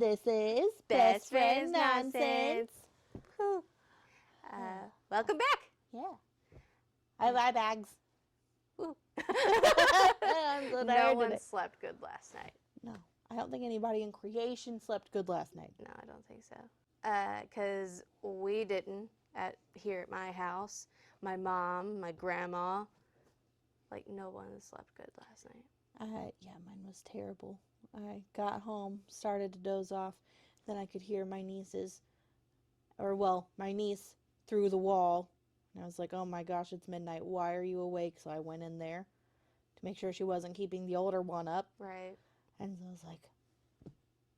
and this is Best Friends Nonsense. Welcome back. Yeah. I have eye bags. Ooh. I'm so No tired one today. slept good last night. No, I don't think anybody in creation slept good last night. No, I don't think so. Because we didn't here at my house. My mom, my grandma, like no one slept good last night. Yeah, mine was terrible. I got home, started to doze off, then I could hear my niece through the wall. And I was like, oh my gosh, it's midnight. Why are you awake? So I went in there to make sure she wasn't keeping the older one up. Right. And so I was like,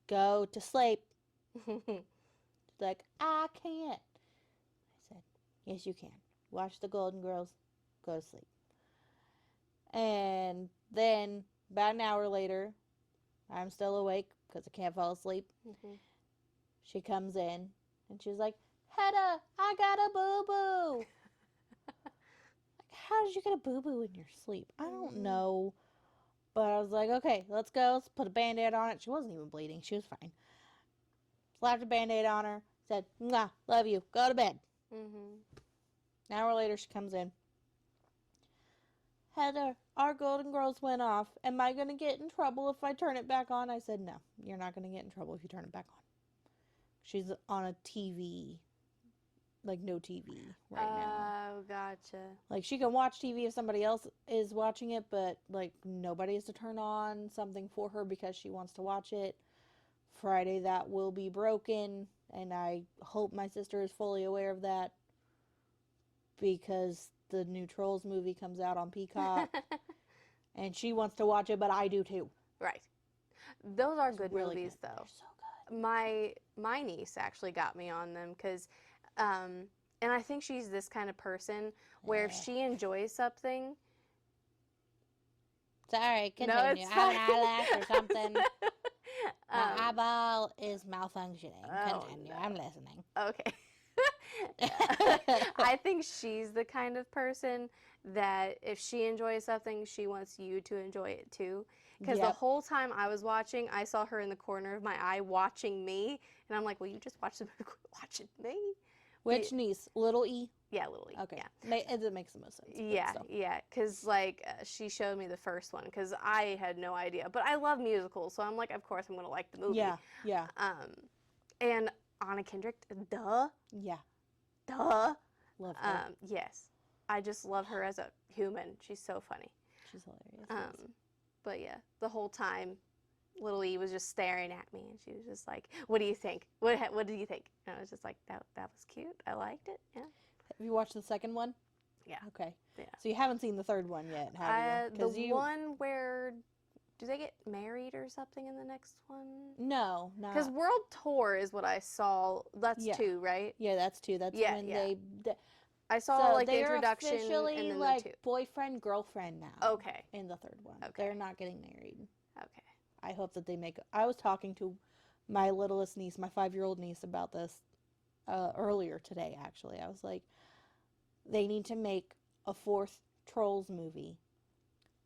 go to sleep. She's like, I can't. I said, yes, you can. Watch the Golden Girls. Go to sleep. And then about an hour later, I'm still awake because I can't fall asleep. Mm-hmm. She comes in and she's like, Hedda, I got a boo-boo. Like, how did you get a boo-boo in your sleep? I don't know. But I was like, okay, let's go. Let's put a Band-Aid on it. She wasn't even bleeding. She was fine. Slapped a Band-Aid on her. Said, mwah, love you. Go to bed. Mm-hmm. An hour later, she comes in. Heather, our Golden Girls went off. Am I going to get in trouble if I turn it back on? I said, no, you're not going to get in trouble if you turn it back on. She's on a TV, like no TV right now. Oh, gotcha. Like she can watch TV if somebody else is watching it, but like nobody has to turn on something for her because she wants to watch it. Friday that will be broken, and I hope my sister is fully aware of that because the new Trolls movie comes out on Peacock, and she wants to watch it, but I do too. Right. Those are good Really movies, good. though. They're so good. My niece actually got me on them because, and I think she's this kind of person where if she enjoys something. Sorry, continue. No, it's I have an fine. eyelash or something. My eyeball is malfunctioning. Continue. no. I'm listening. Okay. I think she's the kind of person that if she enjoys something, she wants you to enjoy it too. Because the Yep. whole time I was watching, I saw her in the corner of my eye watching me, and I'm like, "Well, you just watch the movie, watching me." Which niece? Little E? Yeah, Lily. Okay. Yeah. It makes the most sense. but Yeah, still. yeah, because like she showed me the first one because I had no idea, but I love musicals, so I'm like, of course I'm gonna like the movie. Yeah, yeah, And Anna Kendrick, duh. yeah. Duh. Love her. Yes. I just love her as a human. She's so funny. She's hilarious. But yeah, the whole time, little E was just staring at me, and she was just like, "What do you think? What do you think?" And I was just like, "That was cute. I liked it." Yeah. Have you watched the second one? Yeah. Okay. Yeah. So you haven't seen the third one yet, have you? The one where do they get married or something in the next one? No, not. Because World Tour is what I saw. That's Yeah. two, right? Yeah, that's two. That's Yeah, when yeah. they. I saw like the they're introduction officially and then like the two. boyfriend girlfriend now. Okay. In the third one, Okay. they're not getting married. Okay. I hope that they make. I was talking to my littlest niece, my 5-year-old niece, about this earlier today. Actually, I was like, they need to make a fourth Trolls movie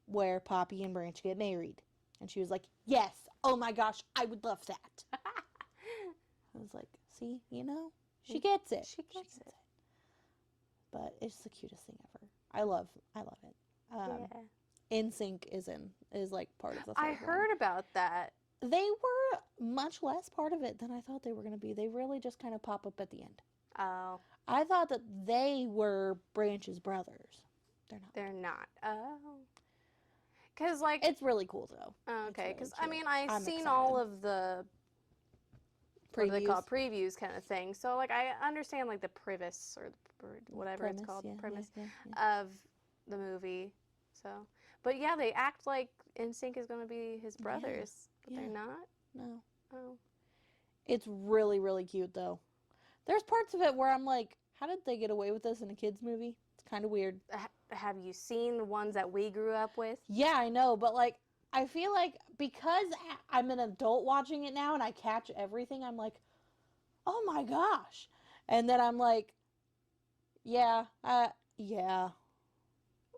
where Poppy and Branch get married. And she was like, yes, oh my gosh, I would love that. I was like, see, she gets it. She gets it. But it's the cutest thing ever. I love it. Yeah. NSYNC is like part of the third I heard about that. They were much less part of it than I thought they were going to be. They really just kind of pop up at the end. Oh. I thought that they were Branch's brothers. They're not. They're not. Oh. Because, like... It's really cool, though. Okay, because, really I mean, cute. I've I'm seen excited. all of the... What do they call it? Previews. Previews kind of thing. So, like, I understand, like, the premise or whatever it's called. Yeah, The premise yeah. of the movie. So... But, yeah, they act like NSYNC is going to be his brothers. But they're not? No. Oh. It's really, really cute, though. There's parts of it where I'm like, how did they get away with this in a kid's movie? It's kind of weird. Have you seen the ones that we grew up with? Yeah, I know, but like, I feel like because I'm an adult watching it now and I catch everything, I'm like, oh my gosh. And then I'm like, yeah.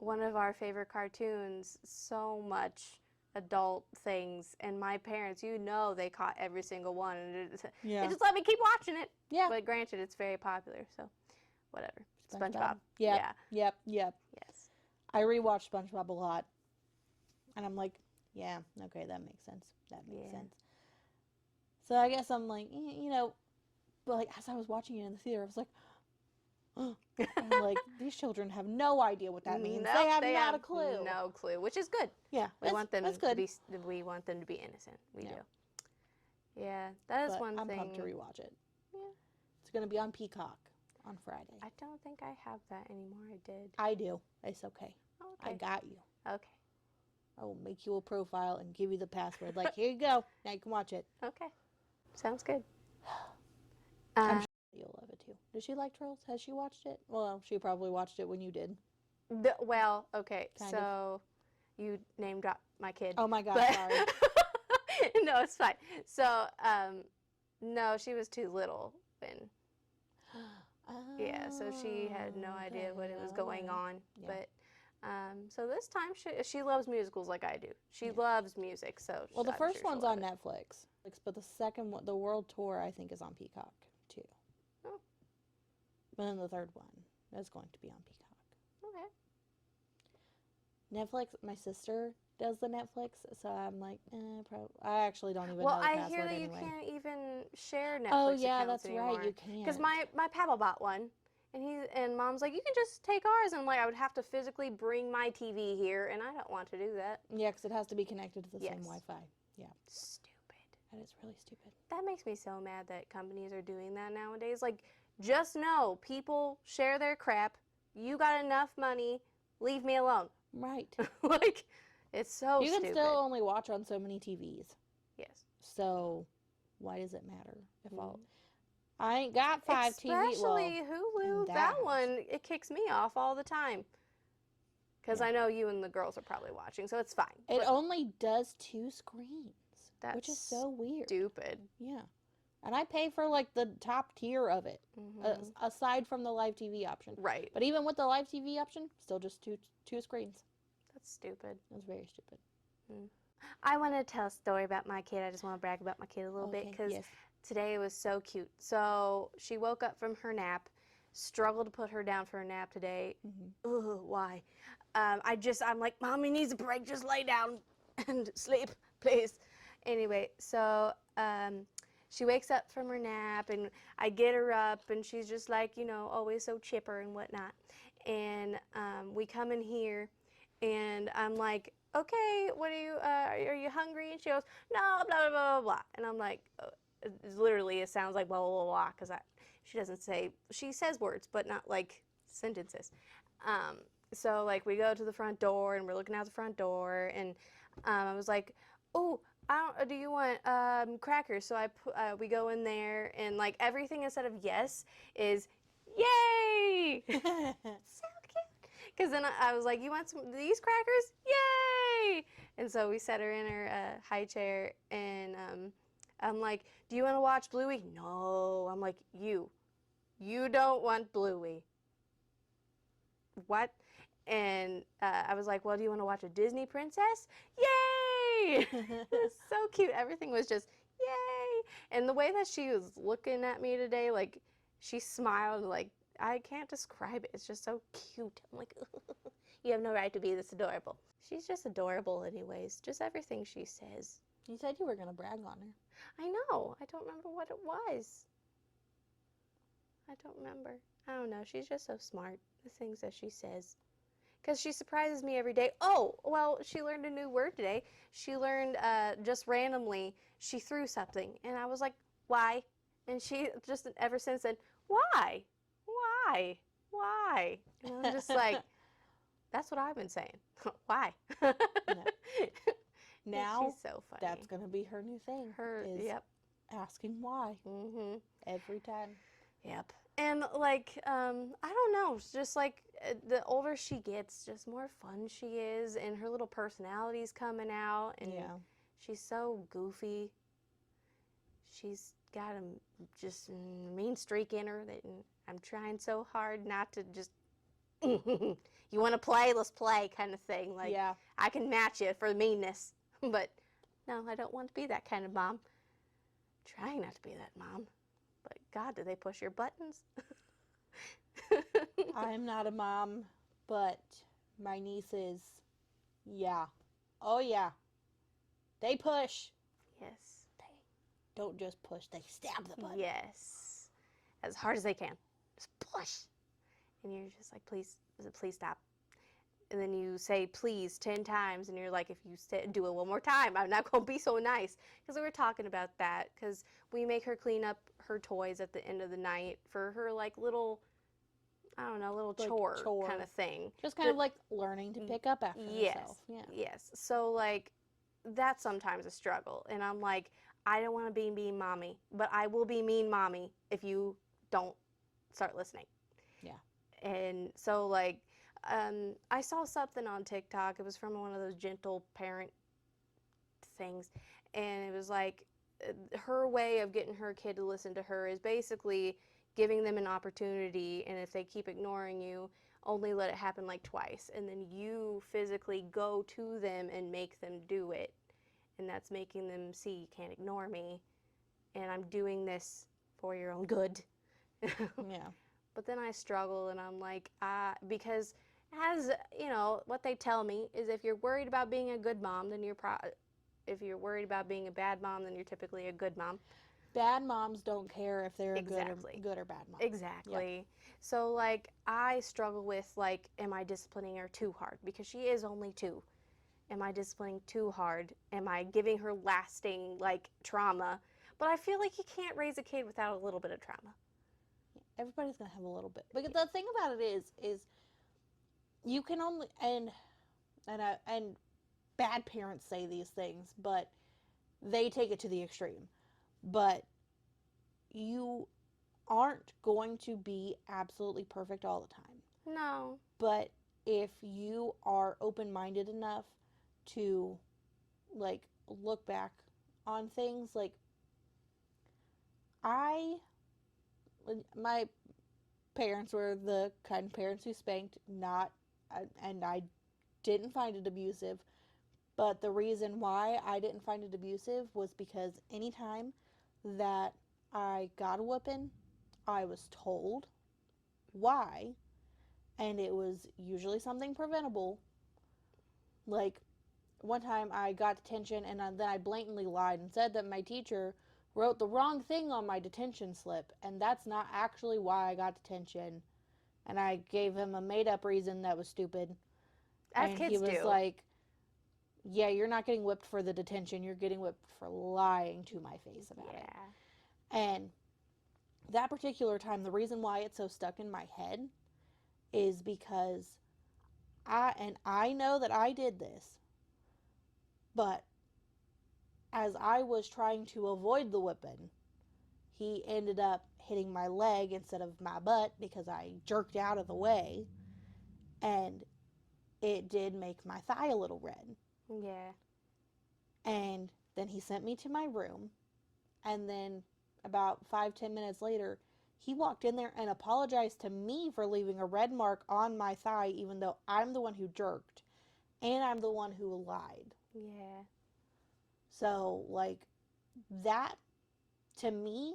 One of our favorite cartoons, so much adult things, and my parents, they caught every single one, and Yeah. they just let me keep watching it. Yeah. But granted, it's very popular, so whatever. SpongeBob. Yeah. Yep. Yes. I rewatch SpongeBob a lot, and I'm like, yeah, okay, that makes sense. That makes sense. So I guess I'm like, but like as I was watching it in the theater, I was like, I'm like, these children have no idea what that means. Nope, they have not a clue. No clue, which is good. Yeah, We want them that's to good. be. We want them to be innocent. We Yeah. do. Yeah, that is But one I'm thing. pumped to rewatch it. Yeah. It's gonna be on Peacock on Friday. I don't think I have that anymore. I did. I do. It's okay. Oh, okay. I got you. Okay. I will make you a profile and give you the password. Like, here you go. Now you can watch it. Okay. Sounds good. I'm sure you'll love it too. Does she like Trolls? Has she watched it? Well, she probably watched it when you did. Okay. Kind so you name dropped my kid. Oh my God, but sorry. No, it's fine. So, no, she was too little when. Yeah, so she had no idea what it was going on. Yeah. But so this time she loves musicals like I do. She loves music, so. Well, the I'm first sure one's she'll on love it. Netflix, but the second one, the World Tour, I think is on Peacock too. Oh. But then the third one is going to be on Peacock. Okay. Netflix, my sister does the Netflix, so I'm like, probably. I actually don't even know Well, the I password hear that anyway. you can't even share Netflix Oh yeah, accounts that's anymore. right, you can. Because my papa bought one, and Mom's like, you can just take ours, and I'm like, I would have to physically bring my TV here, and I don't want to do that. Yeah, because it has to be connected to the same Yes. Wi-Fi. Yeah. Stupid. That is really stupid. That makes me so mad that companies are doing that nowadays. Like, just know, people share their crap. You got enough money. Leave me alone. Right. Like, it's so You stupid. can still only watch on so many TVs. Yes. So, why does it matter if I ain't got 5 TVs? Especially Hulu. That one, it kicks me off all the time. Because I know you and the girls are probably watching, so it's fine. It only does 2 screens, which That's is so weird. Stupid. Yeah. And I pay for like the top tier of it, aside from the live TV option. Right. But even with the live TV option, still just two screens. That's stupid. That's very stupid. I want to tell a story about my kid. I just want to brag about my kid a little bit because today was so cute. So she woke up from her nap, struggled to put her down for a nap today. Ugh, why? I'm like, Mommy needs a break. Just lay down and sleep, please. Anyway, so she wakes up from her nap, and I get her up, and she's just like, always so chipper and whatnot. And we come in here, and I'm like, okay, what are you hungry? And she goes, no, blah, blah, blah, blah, blah. And I'm like, literally, it sounds like blah, blah, blah, blah, because she says words, but not like sentences. So like we go to the front door, and we're looking out the front door, and I was like, oh, do you want crackers? So we go in there, and like everything instead of yes is yay. So cute. Because then I was like, you want some of these crackers? Yay! And so we set her in her high chair, and I'm like, do you want to watch Bluey? No. I'm like, you don't want Bluey. What? And I was like, well, do you want to watch a Disney princess? Yay! It was so cute. Everything was just yay. And the way that she was looking at me today, like, she smiled, like, I can't describe it. It's just so cute. I'm like, you have no right to be this adorable. She's just adorable anyways. Just everything she says. You said you were going to brag on her. I know. I don't remember what it was. I don't remember. I don't know. She's just so smart. The things that she says. Because she surprises me every day. Oh, well, she learned a new word today. She learned just randomly, she threw something. And I was like, why? And she just ever since said, why? Why? Why? And I'm just like, that's what I've been saying. Why? Now, she's so funny. That's going to be her new thing. Asking why. Every time. Yep. And like, I don't know, it's just like the older she gets, just more fun she is, and her little personality's coming out, and she's so goofy. She's got a just mean streak in her that I'm trying so hard not to just, you want to play, let's play kind of thing. Like, I can match you for meanness. But no, I don't want to be that kind of mom. Trying not to be that mom. But God, do they push your buttons? I'm not a mom, but my nieces, yeah. Oh, yeah. They push. Yes. They don't just push, they stab the button. Yes. As hard as they can. Just push. And you're just like, please stop. And then you say please 10 times, and you're like, if you do it one more time, I'm not going to be so nice. Because we were talking about that, because we make her clean up her toys at the end of the night for her, like, little, I don't know, little Like chore kind of thing. Just kind of like learning to pick up after herself. Yeah. Yes. So, like, that's sometimes a struggle. And I'm like, I don't want to be mean mommy, but I will be mean mommy if you don't start listening. Yeah. And so, like, I saw something on TikTok. It was from one of those gentle parent things. And it was like her way of getting her kid to listen to her is basically giving them an opportunity. And if they keep ignoring you, only let it happen like twice. And then you physically go to them and make them do it. And that's making them see you can't ignore me. And I'm doing this for your own good. Yeah. But then I struggle, and I'm like, because as you know, what they tell me is if you're worried about being a good mom, then if you're worried about being a bad mom, then you're typically a good mom. Bad moms don't care if they're Exactly. a good or bad mom. Exactly. Yep. So, like, I struggle with, like, am I disciplining her too hard? Because she is only 2. Am I disciplining too hard? Am I giving her lasting, like, trauma? But I feel like you can't raise a kid without a little bit of trauma. Everybody's gonna have a little bit. But the thing about it is you can only and bad parents say these things, but they take it to the extreme. But you aren't going to be absolutely perfect all the time. No. But if you are open-minded enough to, like, look back on things, like, my parents were the kind of parents who spanked, and I didn't find it abusive. But the reason why I didn't find it abusive was because anytime that I got a whooping, I was told why, and it was usually something preventable. Like, one time I got detention, and then I blatantly lied and said that my teacher wrote the wrong thing on my detention slip, and that's not actually why I got detention. And I gave him a made-up reason that was stupid. As and kids he was do. like, yeah, you're not getting whipped for the detention. You're getting whipped for lying to my face about it. And that particular time, the reason why it's so stuck in my head is because I know that I did this, but as I was trying to avoid the whipping, he ended up hitting my leg instead of my butt because I jerked out of the way, and it did make my thigh a little red. Yeah. And then he sent me to my room, and then about 5-10 minutes later, he walked in there and apologized to me for leaving a red mark on my thigh, even though I'm the one who jerked, and I'm the one who lied. Yeah. So, like, that, to me,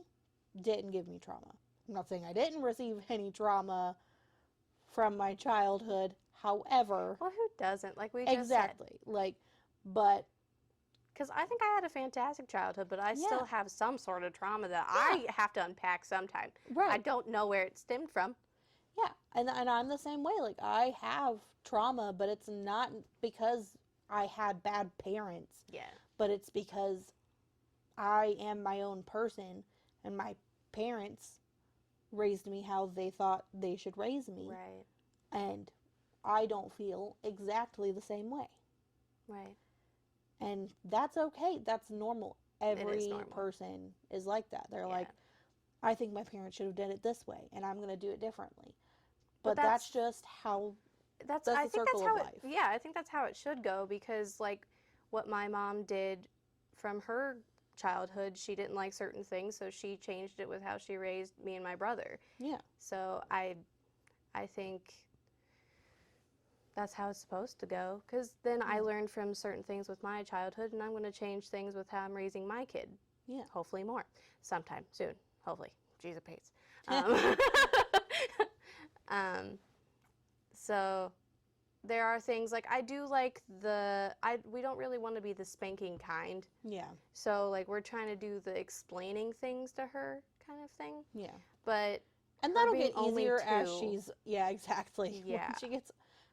didn't give me trauma. I'm not saying I didn't receive any trauma from my childhood. However... Well, who doesn't? Like we just exactly. said. Like, but... Because I think I had a fantastic childhood, but I still have some sort of trauma that I have to unpack sometime. Right. I don't know where it stemmed from. Yeah, and I'm the same way. Like, I have trauma, but it's not because I had bad parents. Yeah. But it's because I am my own person, and my parents raised me how they thought they should raise me. Right. And I don't feel exactly the same way. Right. And that's okay. That's normal. Every normal. person is like that. They're like, I think my parents should have done it this way, and I'm going to do it differently. But that's just how... That's the circle of life. Yeah, I think that's how it should go, because, like, what my mom did from her childhood, she didn't like certain things, so she changed it with how she raised me and my brother. Yeah. So I think that's how it's supposed to go. Because then I learned from certain things with my childhood, and I'm going to change things with how I'm raising my kid. Yeah. Hopefully more. Sometime soon. Hopefully. Jesus pays. So there are things like I do like we don't really want to be the spanking kind. Yeah. So like we're trying to do the explaining things to her kind of thing. Yeah. But and that'll get easier as she's exactly. Yeah.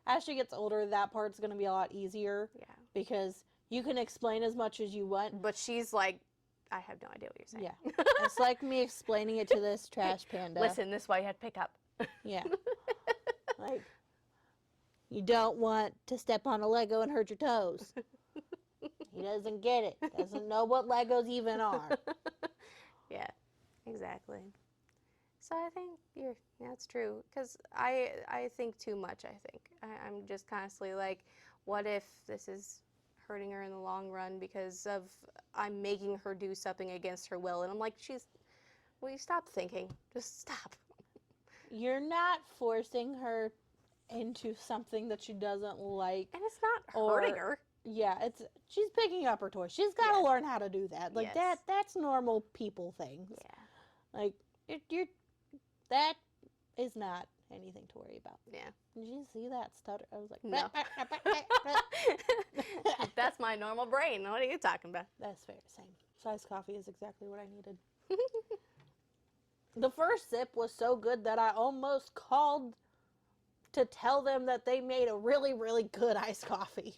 As she gets older, that part's going to be a lot easier. Yeah. Because you can explain as much as you want. But she's like, I have no idea what you're saying. Yeah. It's like me explaining it to this trash panda. Listen, this is why you had to pick up. Yeah. Like, you don't want to step on a Lego and hurt your toes. He doesn't get it. Doesn't know what Legos even are. Yeah, exactly. So I think that's true. Because I think too much, I think. I'm just constantly like, what if this is hurting her in the long run because of I'm making her do something against her will? And I'm like, will you stop thinking? Just stop. You're not forcing her into something that she doesn't like. And it's not hurting her. Yeah, she's picking up her toys. She's got to learn how to do that. Like that's normal people things. Yeah. Like that is not anything to worry about. Yeah. Did you see that stutter? I was like, no. That's my normal brain. What are you talking about? That's fair. Same. Size coffee is exactly what I needed. The first sip was so good that I almost called to tell them that they made a really, really good iced coffee.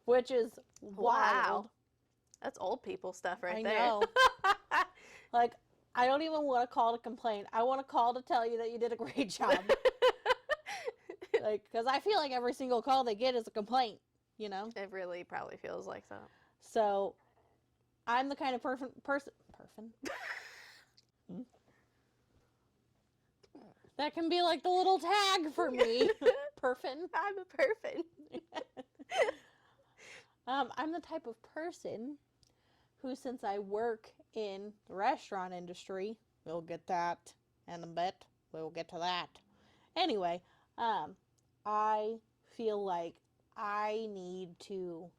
Which is wild. Wow. That's old people stuff right there. I know. Like, I don't even want to call to complain. I want to call to tell you that you did a great job. Like, because I feel like every single call they get is a complaint, you know? It really probably feels like that. So, I'm the kind of person. That can be like the little tag for me. Perfin. I'm a perfin. I'm the type of person who, since I work in the restaurant industry, we'll get that in a bit. We'll get to that. Anyway, I feel like I need to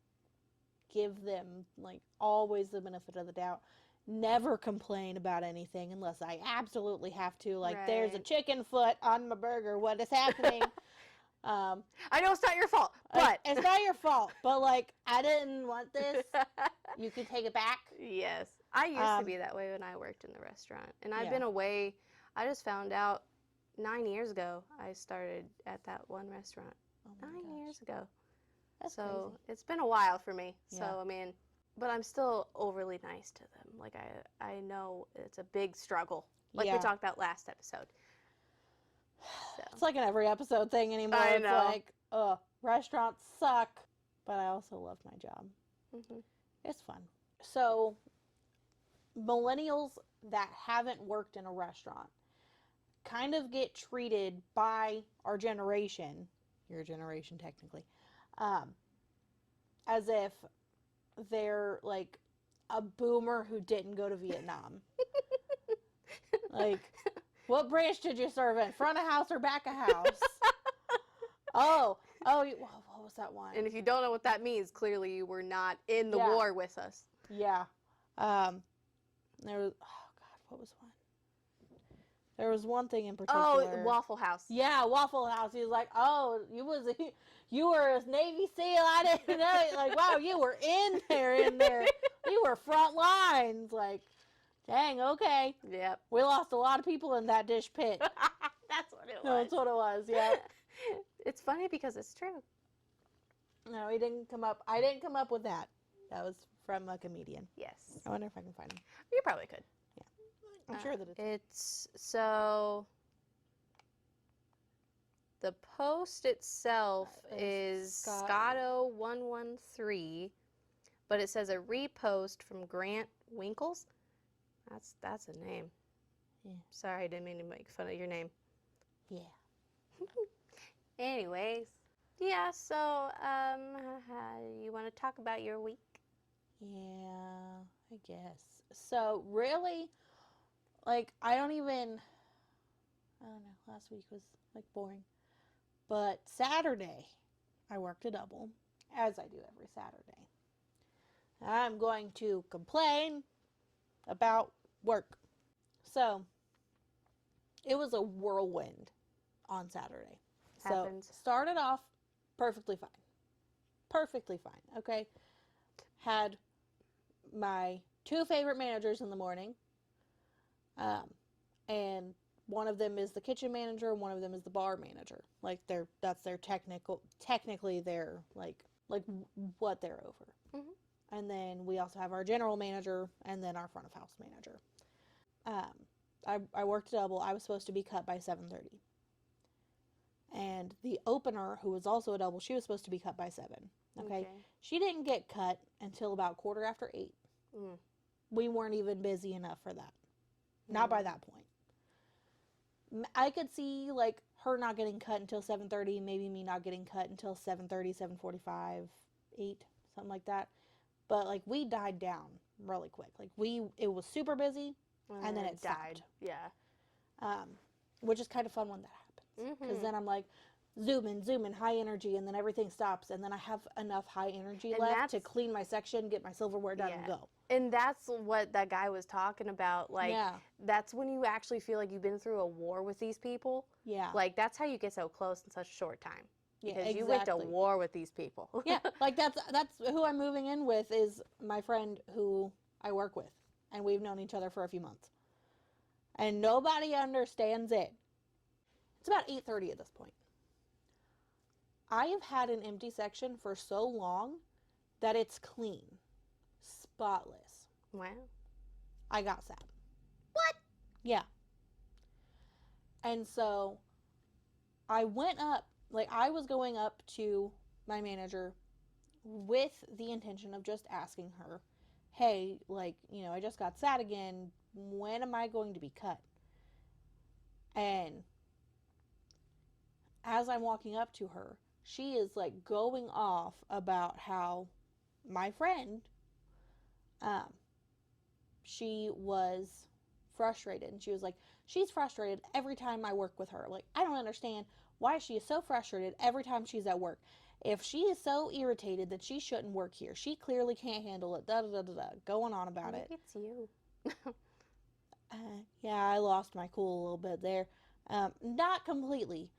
give them, like, always the benefit of the doubt. Never complain about anything unless I absolutely have to. Like, there's a chicken foot on my burger. What is happening? I know it's not your fault, but it's not your fault. But like, I didn't want this. You can take it back. Yes, I used to be that way when I worked in the restaurant, and I've been away. I just found out 9 years ago. I started at that one restaurant. Oh 9 years ago. That's so crazy. It's been a while for me. Yeah. So I mean, but I'm still overly nice to them. Like I know it's a big struggle. Like we talked about last episode. So. It's like an every episode thing anymore. I know. It's like, restaurants suck, but I also love my job. Mm-hmm. It's fun. So, millennials that haven't worked in a restaurant kind of get treated by our generation, your generation technically, as if they're like a boomer who didn't go to Vietnam. Like, what branch did you serve in? Front of house or back of house? What was that one? And if you don't know what that means, clearly you were not in the war with us. Yeah. There was, what was one? There was one thing in particular. Oh, Waffle House. Yeah, Waffle House. He was like, you were a Navy SEAL. I didn't know. Like, wow, you were in there. You were front lines. Like, dang, okay. Yep. We lost a lot of people in that dish pit. That's what it was. That's what it was, yeah. It's funny because it's true. No, I didn't come up with that. That was from a comedian. Yes. I wonder if I can find him. You probably could. Yeah. I'm sure that it's so the post itself is Scotto113, but it says a repost from Grant Winkles. That's a name. Yeah. Sorry, I didn't mean to make fun of your name. Yeah. Anyways, yeah, so you want to talk about your week? Yeah, I guess. So, really, like, I don't know, last week was, like, boring. But Saturday, I worked a double, as I do every Saturday. I'm going to complain about work. So, it was a whirlwind on Saturday. Happens. So, started off perfectly fine. Perfectly fine, okay? Had my 2 favorite managers in the morning. And one of them is the kitchen manager, and one of them is the bar manager. Like, that's their technically their, like what they're over. Mm-hmm. And then we also have our general manager, and then our front of house manager. I worked double. I was supposed to be cut by 7:30. And the opener, who was also a double, she was supposed to be cut by 7. Okay? She didn't get cut until about 8:15. We weren't even busy enough for that. Not by that point. I could see, like, her not getting cut until 7:30, maybe me not getting cut until 7:30, 7:45, 8, something like that. But, like, we died down really quick. Like, it was super busy, and then it died. Yeah. Which is kind of fun when that happens. Because then I'm like, zoom in, high energy, and then everything stops, and then I have enough high energy left to clean my section, get my silverware done, and go. And that's what that guy was talking about. Like, that's when you actually feel like you've been through a war with these people. Yeah. Like, that's how you get so close in such a short time. Because you went to war with these people. Yeah, like, that's who I'm moving in with, is my friend who I work with. And we've known each other for a few months. And nobody understands it. It's about 8:30 at this point. I have had an empty section for so long that it's clean. Spotless. Wow. I got sad. What? Yeah. And so I went up, like, I was going up to my manager with the intention of just asking her, hey, like, you know, I just got sad again. When am I going to be cut? And as I'm walking up to her, she is, like, going off about how my friend, she was frustrated. And she was like, she's frustrated every time I work with her. Like, I don't understand why she is so frustrated every time she's at work. If she is so irritated that she shouldn't work here, she clearly can't handle it, going on about it. Maybe it's you. Yeah, I lost my cool a little bit there. Not completely,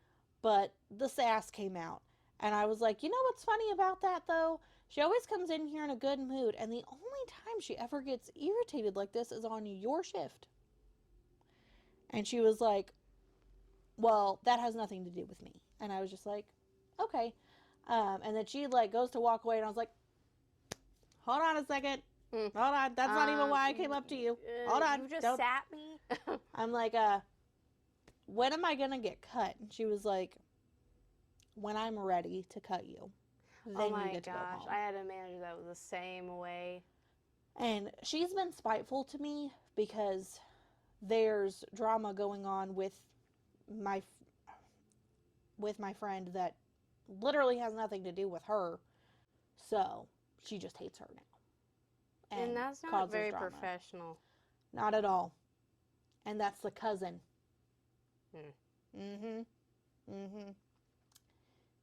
but the sass came out. And I was like, you know what's funny about that, though? She always comes in here in a good mood, and the only time she ever gets irritated like this is on your shift. And she was like, well, that has nothing to do with me. And I was just like, okay. And then she, like, goes to walk away, and I was like, hold on a second. Hold on. That's not even why I came up to you. Hold on. You just sat me? I'm like, when am I going to get cut? And she was like, when I'm ready to cut you. Oh my gosh. I had a manager that was the same way. And she's been spiteful to me because there's drama going on with my friend that literally has nothing to do with her. So she just hates her now. And that's not very professional. Not at all. And that's the cousin.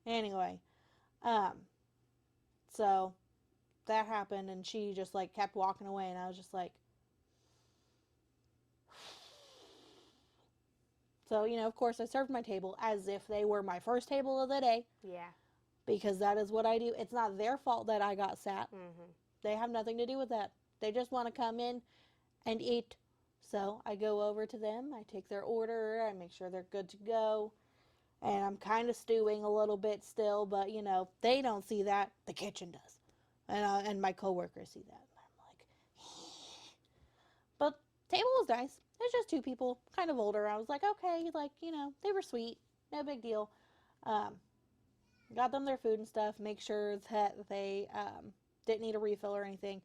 Anyway, so that happened, and she just, like, kept walking away, and I was just like, so, you know, of course, I served my table as if they were my first table of the day. Yeah. Because that is what I do. It's not their fault that I got sat. They have nothing to do with that. They just want to come in and eat. So I go over to them. I take their order. I make sure they're good to go. And I'm kind of stewing a little bit still. But, you know, they don't see that. The kitchen does. And my coworkers see that. And I'm like, but table was nice. It's just 2 people, kind of older. I was like, okay, like, you know, they were sweet. No big deal. Got them their food and stuff. Make sure that they didn't need a refill or anything.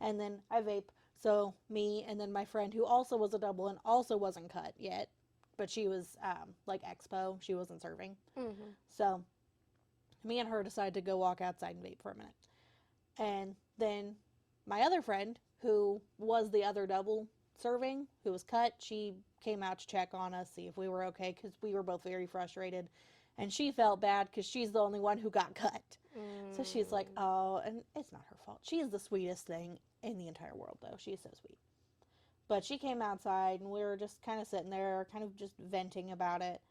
And then I vape. So me and then my friend, who also was a double and also wasn't cut yet, but she was like expo. She wasn't serving. So me and her decided to go walk outside and vape for a minute. And then my other friend, who was the other double serving, who was cut, she came out to check on us, see if we were okay, because we were both very frustrated. And she felt bad because she's the only one who got cut. So she's like, oh, and it's not her fault. She is the sweetest thing in the entire world, though. She is so sweet. But she came outside, and we were just kind of sitting there, kind of just venting about it.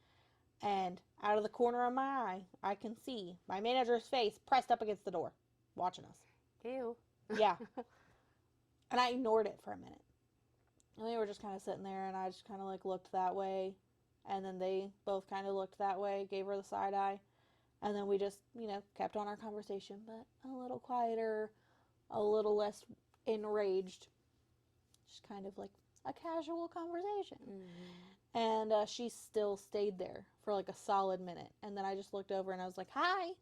And out of the corner of my eye, I can see my manager's face pressed up against the door, watching us. Ew. Yeah. And I ignored it for a minute. And we were just kind of sitting there, and I just kind of like looked that way. And then they both kind of looked that way, gave her the side eye. And then we just, kept on our conversation, but a little quieter, a little less enraged. Just kind of like a casual conversation. Mm-hmm. And she still stayed there for like a solid minute. And then I just looked over and I was like, hi.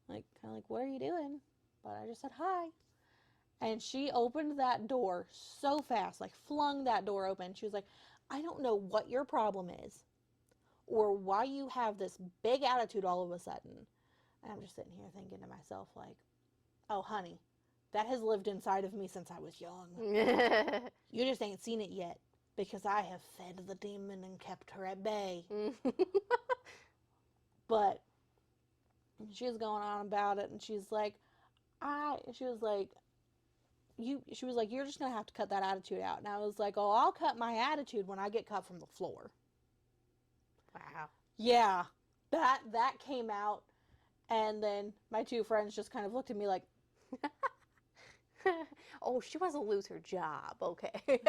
Like, kind of like, what are you doing? But I just said, hi. And she opened that door so fast, like flung that door open. She was like, I don't know what your problem is or why you have this big attitude all of a sudden. And I'm just sitting here thinking to myself, like, oh, honey, that has lived inside of me since I was young. You just ain't seen it yet because I have fed the demon and kept her at bay. But she was going on about it, and she's like, you're just going to have to cut that attitude out. And I was like, oh, I'll cut my attitude when I get cut from the floor. Wow. Yeah, that came out, and then my two friends just kind of looked at me like, oh, she wants to lose her job, okay.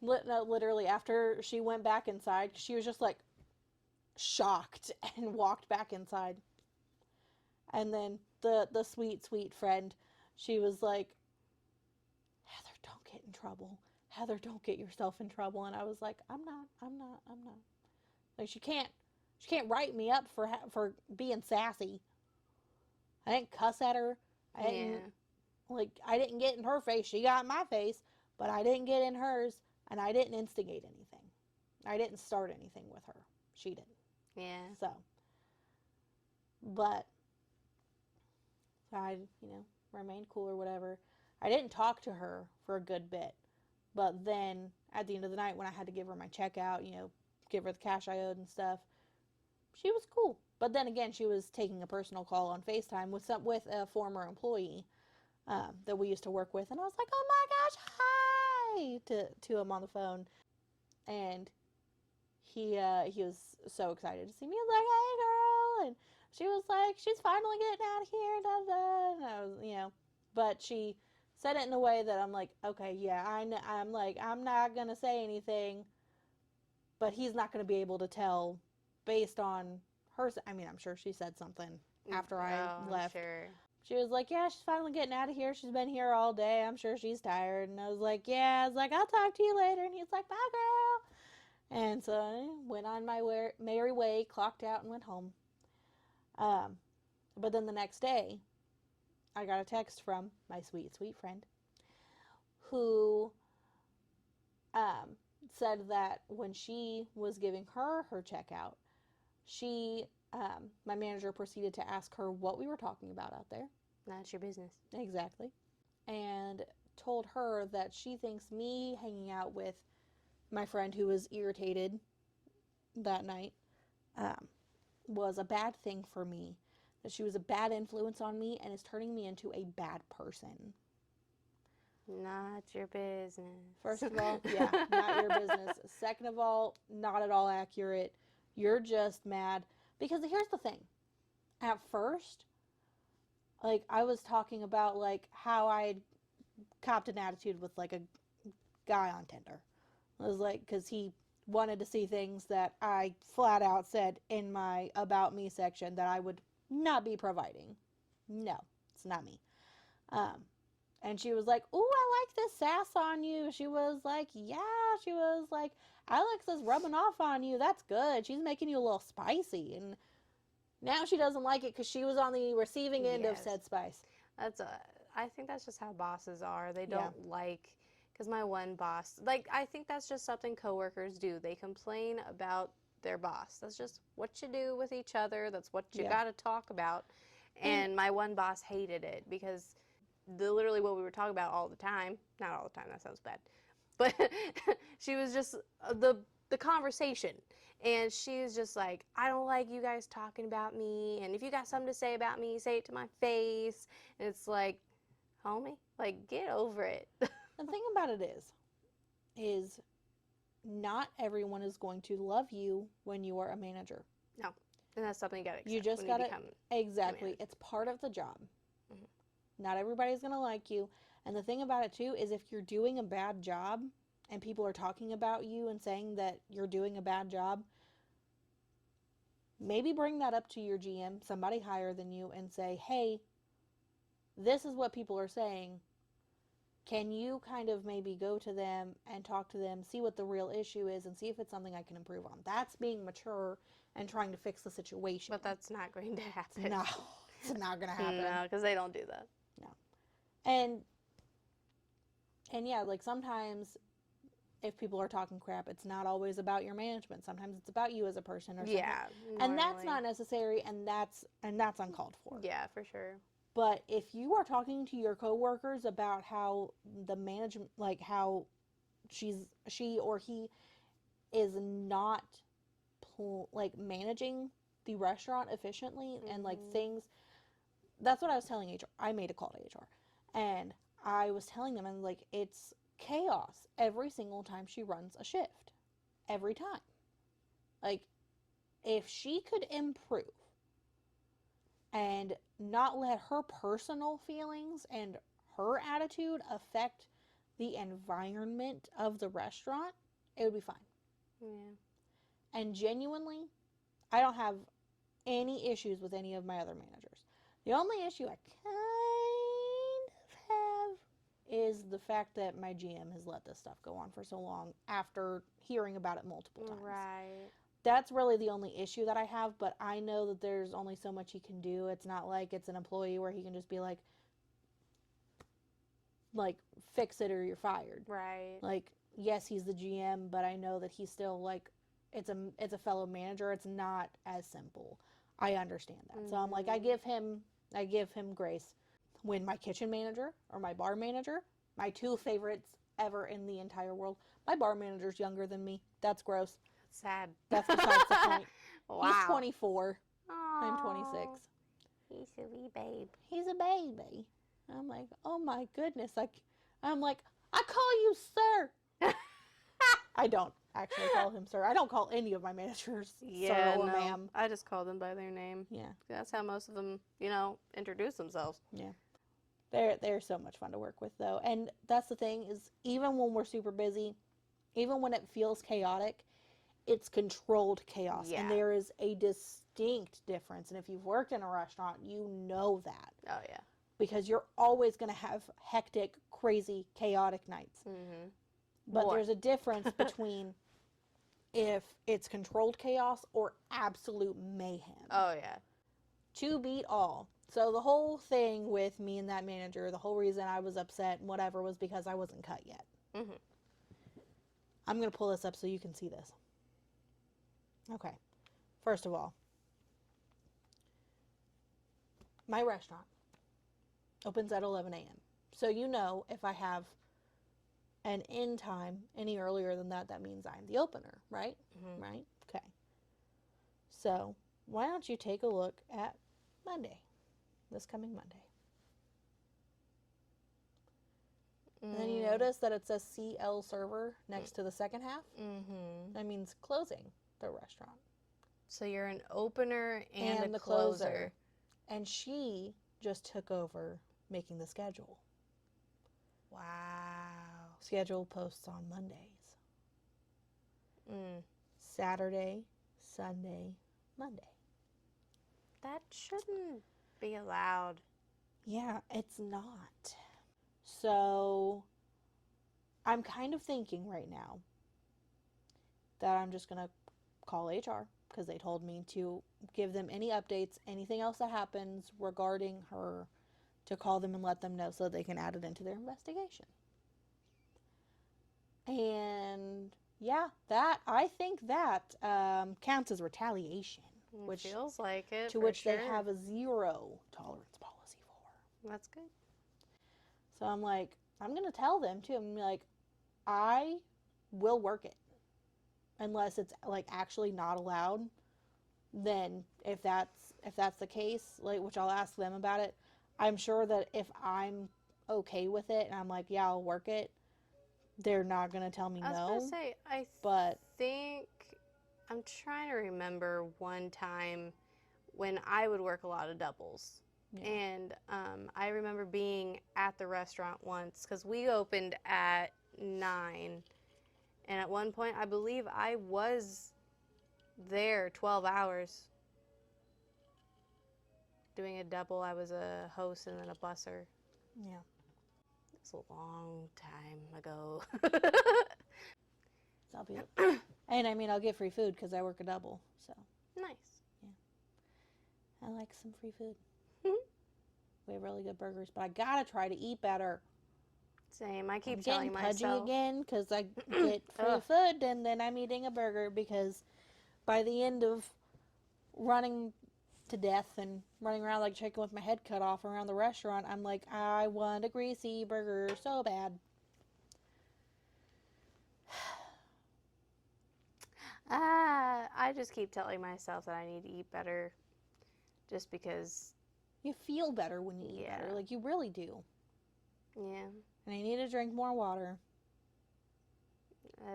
No, literally, after she went back inside, she was just like shocked and walked back inside. And then the sweet, sweet friend, she was like, Heather, don't get in trouble. Heather, don't get yourself in trouble. And I was like, I'm not. Like, she can't write me up for being sassy. I didn't cuss at her. I didn't get in her face. She got in my face, but I didn't get in hers, and I didn't instigate anything. I didn't start anything with her. She did. Yeah. So, but I, remained cool or whatever. I didn't talk to her for a good bit, but then at the end of the night when I had to give her my check out, give her the cash I owed and stuff, she was cool. But then again, she was taking a personal call on FaceTime with a former employee that we used to work with, and I was like, oh my gosh, hi, to him on the phone, and he was so excited to see me. He was like, hey girl, and she was like, she's finally getting out of here, da da, and I was, but she said it in a way that I'm like, okay, yeah, I'm like, I'm not gonna say anything, but he's not gonna be able to tell based on her. I mean, I'm sure she said something after I left. I'm sure. She was like, yeah, she's finally getting out of here. She's been here all day. I'm sure she's tired. And I was like, yeah. I was like, I'll talk to you later. And he's like, bye, girl. And so I went on my merry way, clocked out, and went home. But then the next day, I got a text from my sweet, sweet friend who said that when she was giving her check out, my manager proceeded to ask her what we were talking about out there. That's your business. Exactly. And told her that she thinks me hanging out with my friend who was irritated that night was a bad thing for me. That she was a bad influence on me and is turning me into a bad person. Not your business. First of all, yeah, not your business. Second of all, not at all accurate. You're just mad. Because here's the thing. At first, like, I was talking about, like, how I copped an attitude with, like, a guy on Tinder. It was like, because he wanted to see things that I flat out said in my About Me section that I would not be providing. No, it's not me. And she was like, ooh, I like this sass on you. She was like, yeah. She was like, Alex is rubbing off on you. That's good. She's making you a little spicy. And now she doesn't like it because she was on the receiving end of said spice. I think that's just how bosses are. They don't like, because my one boss, like, I think that's just something coworkers do. They complain about their boss. That's just what you do with each other. That's what you got to talk about. And my one boss hated it because literally what we were talking about all the time, not all the time, that sounds bad, but she was just, the the conversation. And she's just like, I don't like you guys talking about me. And if you got something to say about me, say it to my face. And it's like, homie, like, get over it. The thing about it is not everyone is going to love you when you are a manager. No. And that's something you gotta accept. You just gotta, exactly. It's part of the job. Mm-hmm. Not everybody's gonna like you. And the thing about it too is if you're doing a bad job and people are talking about you and saying that you're doing a bad job, maybe bring that up to your GM, somebody higher than you, and say, hey, this is what people are saying. Can you kind of maybe go to them and talk to them, see what the real issue is, and see if it's something I can improve on? That's being mature and trying to fix the situation. But that's not going to happen. No, it's not going to happen. No, because they don't do that. No. And yeah, like sometimes if people are talking crap, it's not always about your management. Sometimes it's about you as a person or something. Yeah. And that's not necessary, and that's uncalled for. Yeah, for sure. But if you are talking to your coworkers about how the management, like how she or he is not like managing the restaurant efficiently, and like things, that's what I was telling HR. I made a call to HR, and I was telling them, and like, it's chaos every single time she runs a shift. Every time. Like, if she could improve and not let her personal feelings and her attitude affect the environment of the restaurant, it would be fine. Yeah. And genuinely, I don't have any issues with any of my other managers. The only issue I kind of have is the fact that my GM has let this stuff go on for so long after hearing about it multiple times. Right. That's really the only issue that I have, but I know that there's only so much he can do. It's not like it's an employee where he can just be like, fix it or you're fired. Right. Like, yes, he's the GM, but I know that he's still, like, it's a fellow manager. It's not as simple. I understand that. So I'm like, I give him grace. When my kitchen manager or my bar manager, my two favorites ever in the entire world, my bar manager's younger than me. That's gross. Sad. That's besides the point. Wow. He's 24. Aww. I'm 26. He's a wee babe. He's a baby. I'm like, oh my goodness. I'm like, I call you sir. I don't actually call him sir. I don't call any of my managers sir or ma'am. I just call them by their name. Yeah. That's how most of them, introduce themselves. Yeah. They're so much fun to work with, though. And that's the thing, is even when we're super busy, even when it feels chaotic, it's controlled chaos. Yeah. And there is a distinct difference. And if you've worked in a restaurant, you know that. Oh, yeah. Because you're always going to have hectic, crazy, chaotic nights. Mm-hmm. But there's a difference between if it's controlled chaos or absolute mayhem. Oh, yeah. To beat all. So the whole thing with me and that manager, the whole reason I was upset and whatever was because I wasn't cut yet. Mm-hmm. I'm going to pull this up so you can see this. Okay. First of all, my restaurant opens at 11 a.m. So if I have an end time any earlier than that, that means I'm the opener, right? Mm-hmm. Right? Okay. So why don't you take a look at Monday? This coming Monday. And then you notice that it says CL server next to the second half. Mm-hmm. That means closing the restaurant. So you're an opener and a closer. And she just took over making the schedule. Wow. Schedule posts on Mondays. Saturday, Sunday, Monday. That shouldn't be allowed. Yeah, it's not. So I'm kind of thinking right now that I'm just going to call HR because they told me to give them any updates, anything else that happens regarding her, to call them and let them know so they can add it into their investigation. And yeah, I think that counts as retaliation. Which feels like it. To which they have a 0 tolerance policy for. That's good. So I'm like, I'm going to tell them too. I'm like, I will work it. unless it's like actually not allowed. Then if that's the case, like, which I'll ask them about it, I'm sure that if I'm okay with it and I'm like, yeah, I'll work it, they're not gonna tell me I was no. gonna say, But think I'm trying to remember one time when I would work a lot of doubles. yeah. And I remember being at the restaurant once because we opened at 9. And at one point, I believe I was there 12 hours doing a double. I was a host and then a busser. Yeah. It's a long time ago. So I'll be, and I mean, I'll get free food because I work a double. So Nice. I like some free food. We have really good burgers, but I gotta try to eat better. Same. I keep I'm telling getting pudgy myself. again because I get free food and then I'm eating a burger because by the end of running to death and running around like chicken with my head cut off around the restaurant, I'm like, I want a greasy burger so bad. I just keep telling myself that I need to eat better just because. You feel better when you eat better. Like, you really do. Yeah. And I need to drink more water.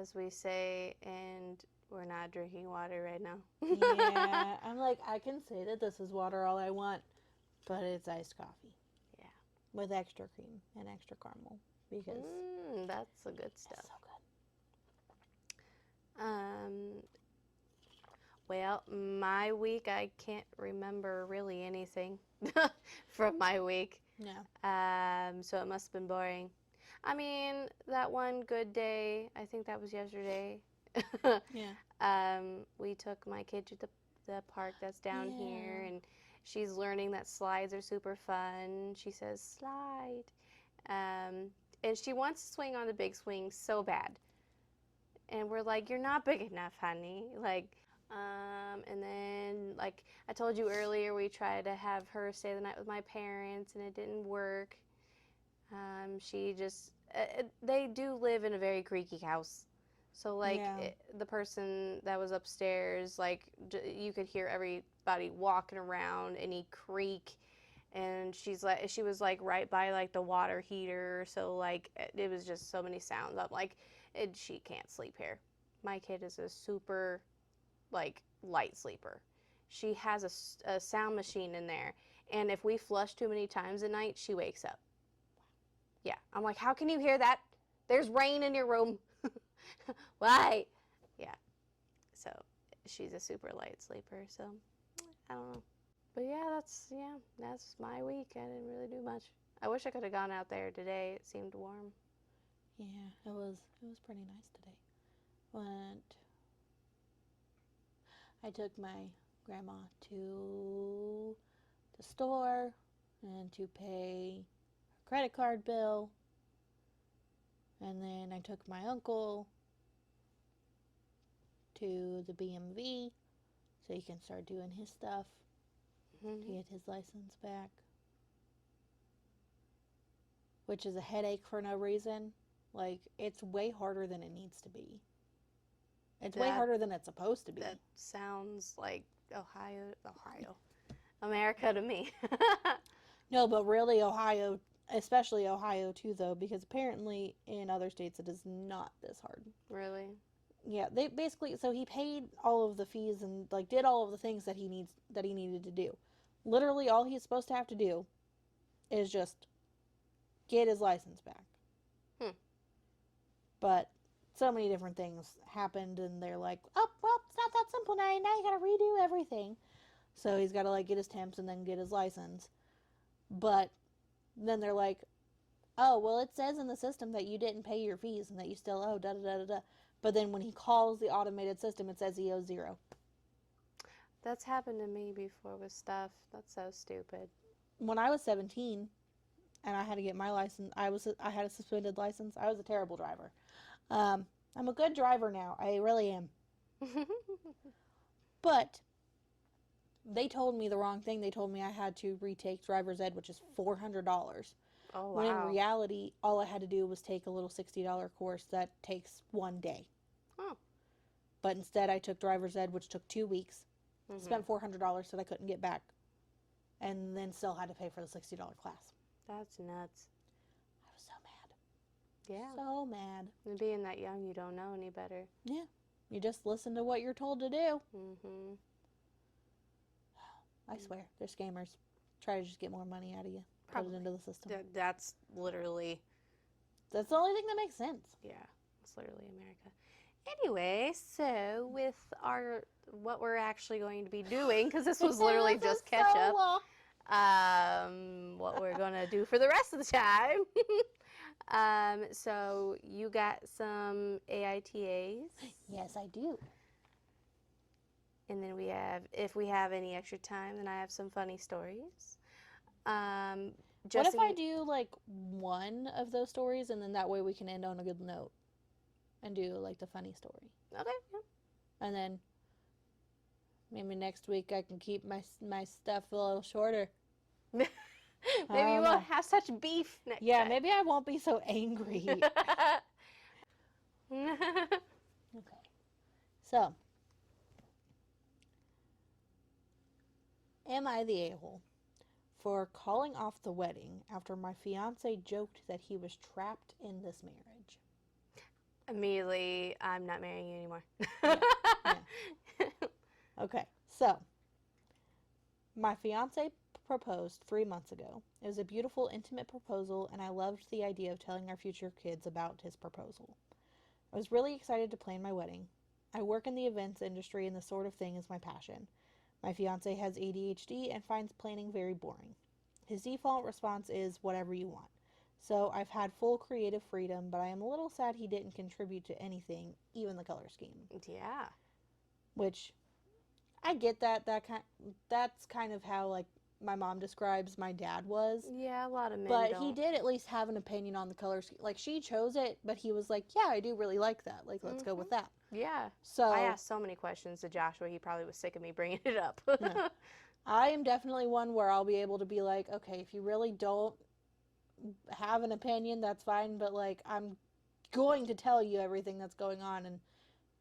As we say, and we're not drinking water right now. Yeah. I'm like, I can say that this is water all I want, but it's iced coffee. Yeah. With extra cream and extra caramel. Because that's the good stuff. It's so good. Well, my week, I can't remember really anything from my week. No. So it must have been boring. I mean, that one good day, I think that was yesterday. Yeah. We took my kid to the park that's down here, and she's learning that slides are super fun. She says, slide. And she wants to swing on the big swing so bad. And we're like, you're not big enough, honey. Like, and then, like I told you earlier, we tried to have her stay the night with my parents, and it didn't work. She just, they do live in a very creaky house. So, like, the person that was upstairs, like, you could hear everybody walking around any creak. And she was, like, right by, like, the water heater. So, like, it was just so many sounds. I'm like, she can't sleep here. My kid is a super, like, light sleeper. She has a sound machine in there. And if we flush too many times at night, she wakes up. Yeah. I'm like, how can you hear that? There's rain in your room. Why? Yeah. So she's a super light sleeper. So I don't know. But yeah, that's my week. I didn't really do much. I wish I could have gone out there today. It seemed warm. Yeah, it was pretty nice today. I took my grandma to the store and to pay her credit card bill. And then I took my uncle to the BMV so he can start doing his stuff to get his license back. Which is a headache for no reason. Like, it's way harder than it needs to be. It's way harder than it's supposed to be. That sounds like Ohio, America to me. No, but really Ohio, especially Ohio too, though, because apparently in other states it is not this hard. Really? Yeah, they basically, so he paid all of the fees and, like, did all of the things that he needed to do. Literally all he's supposed to have to do is just get his license back. But so many different things happened, and they're like, oh, well, it's not that simple now. Now you gotta redo everything. So he's gotta, like, get his temps and then get his license. But then they're like, oh, well, it says in the system that you didn't pay your fees and that you still owe da-da-da-da-da. But then when he calls the automated system, it says he owes $0. That's happened to me before with stuff. That's so stupid. When I was 17 and I had to get my license, I had a suspended license. I was a terrible driver. I'm a good driver now. I really am. But they told me the wrong thing. They told me I had to retake driver's ed, which is $400. Oh, wow. When in reality, all I had to do was take a little $60 course that takes one day. Oh. But instead, I took driver's ed, which took 2 weeks. Mm-hmm. Spent $400 that I couldn't get back. And then still had to pay for the $60 class. That's nuts. I was so mad. Yeah. So mad. And being that young, you don't know any better. Yeah. You just listen to what you're told to do. Mm-hmm. I swear, they're scammers. Try to just get more money out of you. Probably. Put it into the system. That's literally... That's the only thing that makes sense. Yeah. It's literally America. Anyway, so with what we're actually going to be doing, because this was literally just catch up, what we're going to do for the rest of the time. So you got some AITAs. Yes, I do. And then if we have any extra time, then I have some funny stories. What if I do like one of those stories, and then that way we can end on a good note and do like the funny story? Okay. Yeah. And then maybe next week I can keep my stuff a little shorter. Maybe you won't have such beef next Yeah, time. maybe I won't be so angry. Okay. So, am I the a-hole for calling off the wedding after my fiance joked that he was trapped in this marriage? Immediately, I'm not marrying you anymore. Yeah. Okay, so my fiance proposed 3 months ago. It was a beautiful, intimate proposal, and I loved the idea of telling our future kids about his proposal. I was really excited to plan my wedding. I work in the events industry, and this sort of thing is my passion. My fiance has ADHD and finds planning very boring. His default response is whatever you want. So I've had full creative freedom, but I am a little sad he didn't contribute to anything, even the color scheme. Yeah. Which, I get that. That's kind of how, like, my mom describes my dad was. Yeah, a lot of men But don't. he did at least have an opinion on the color scheme. Like, she chose it, but he was like, yeah, I do really like that. Like, let's go with that. Yeah. So I asked so many questions to Joshua, he probably was sick of me bringing it up. Yeah. I am definitely one where I'll be able to be like, okay, if you really don't have an opinion, that's fine, but like I'm going to tell you everything that's going on and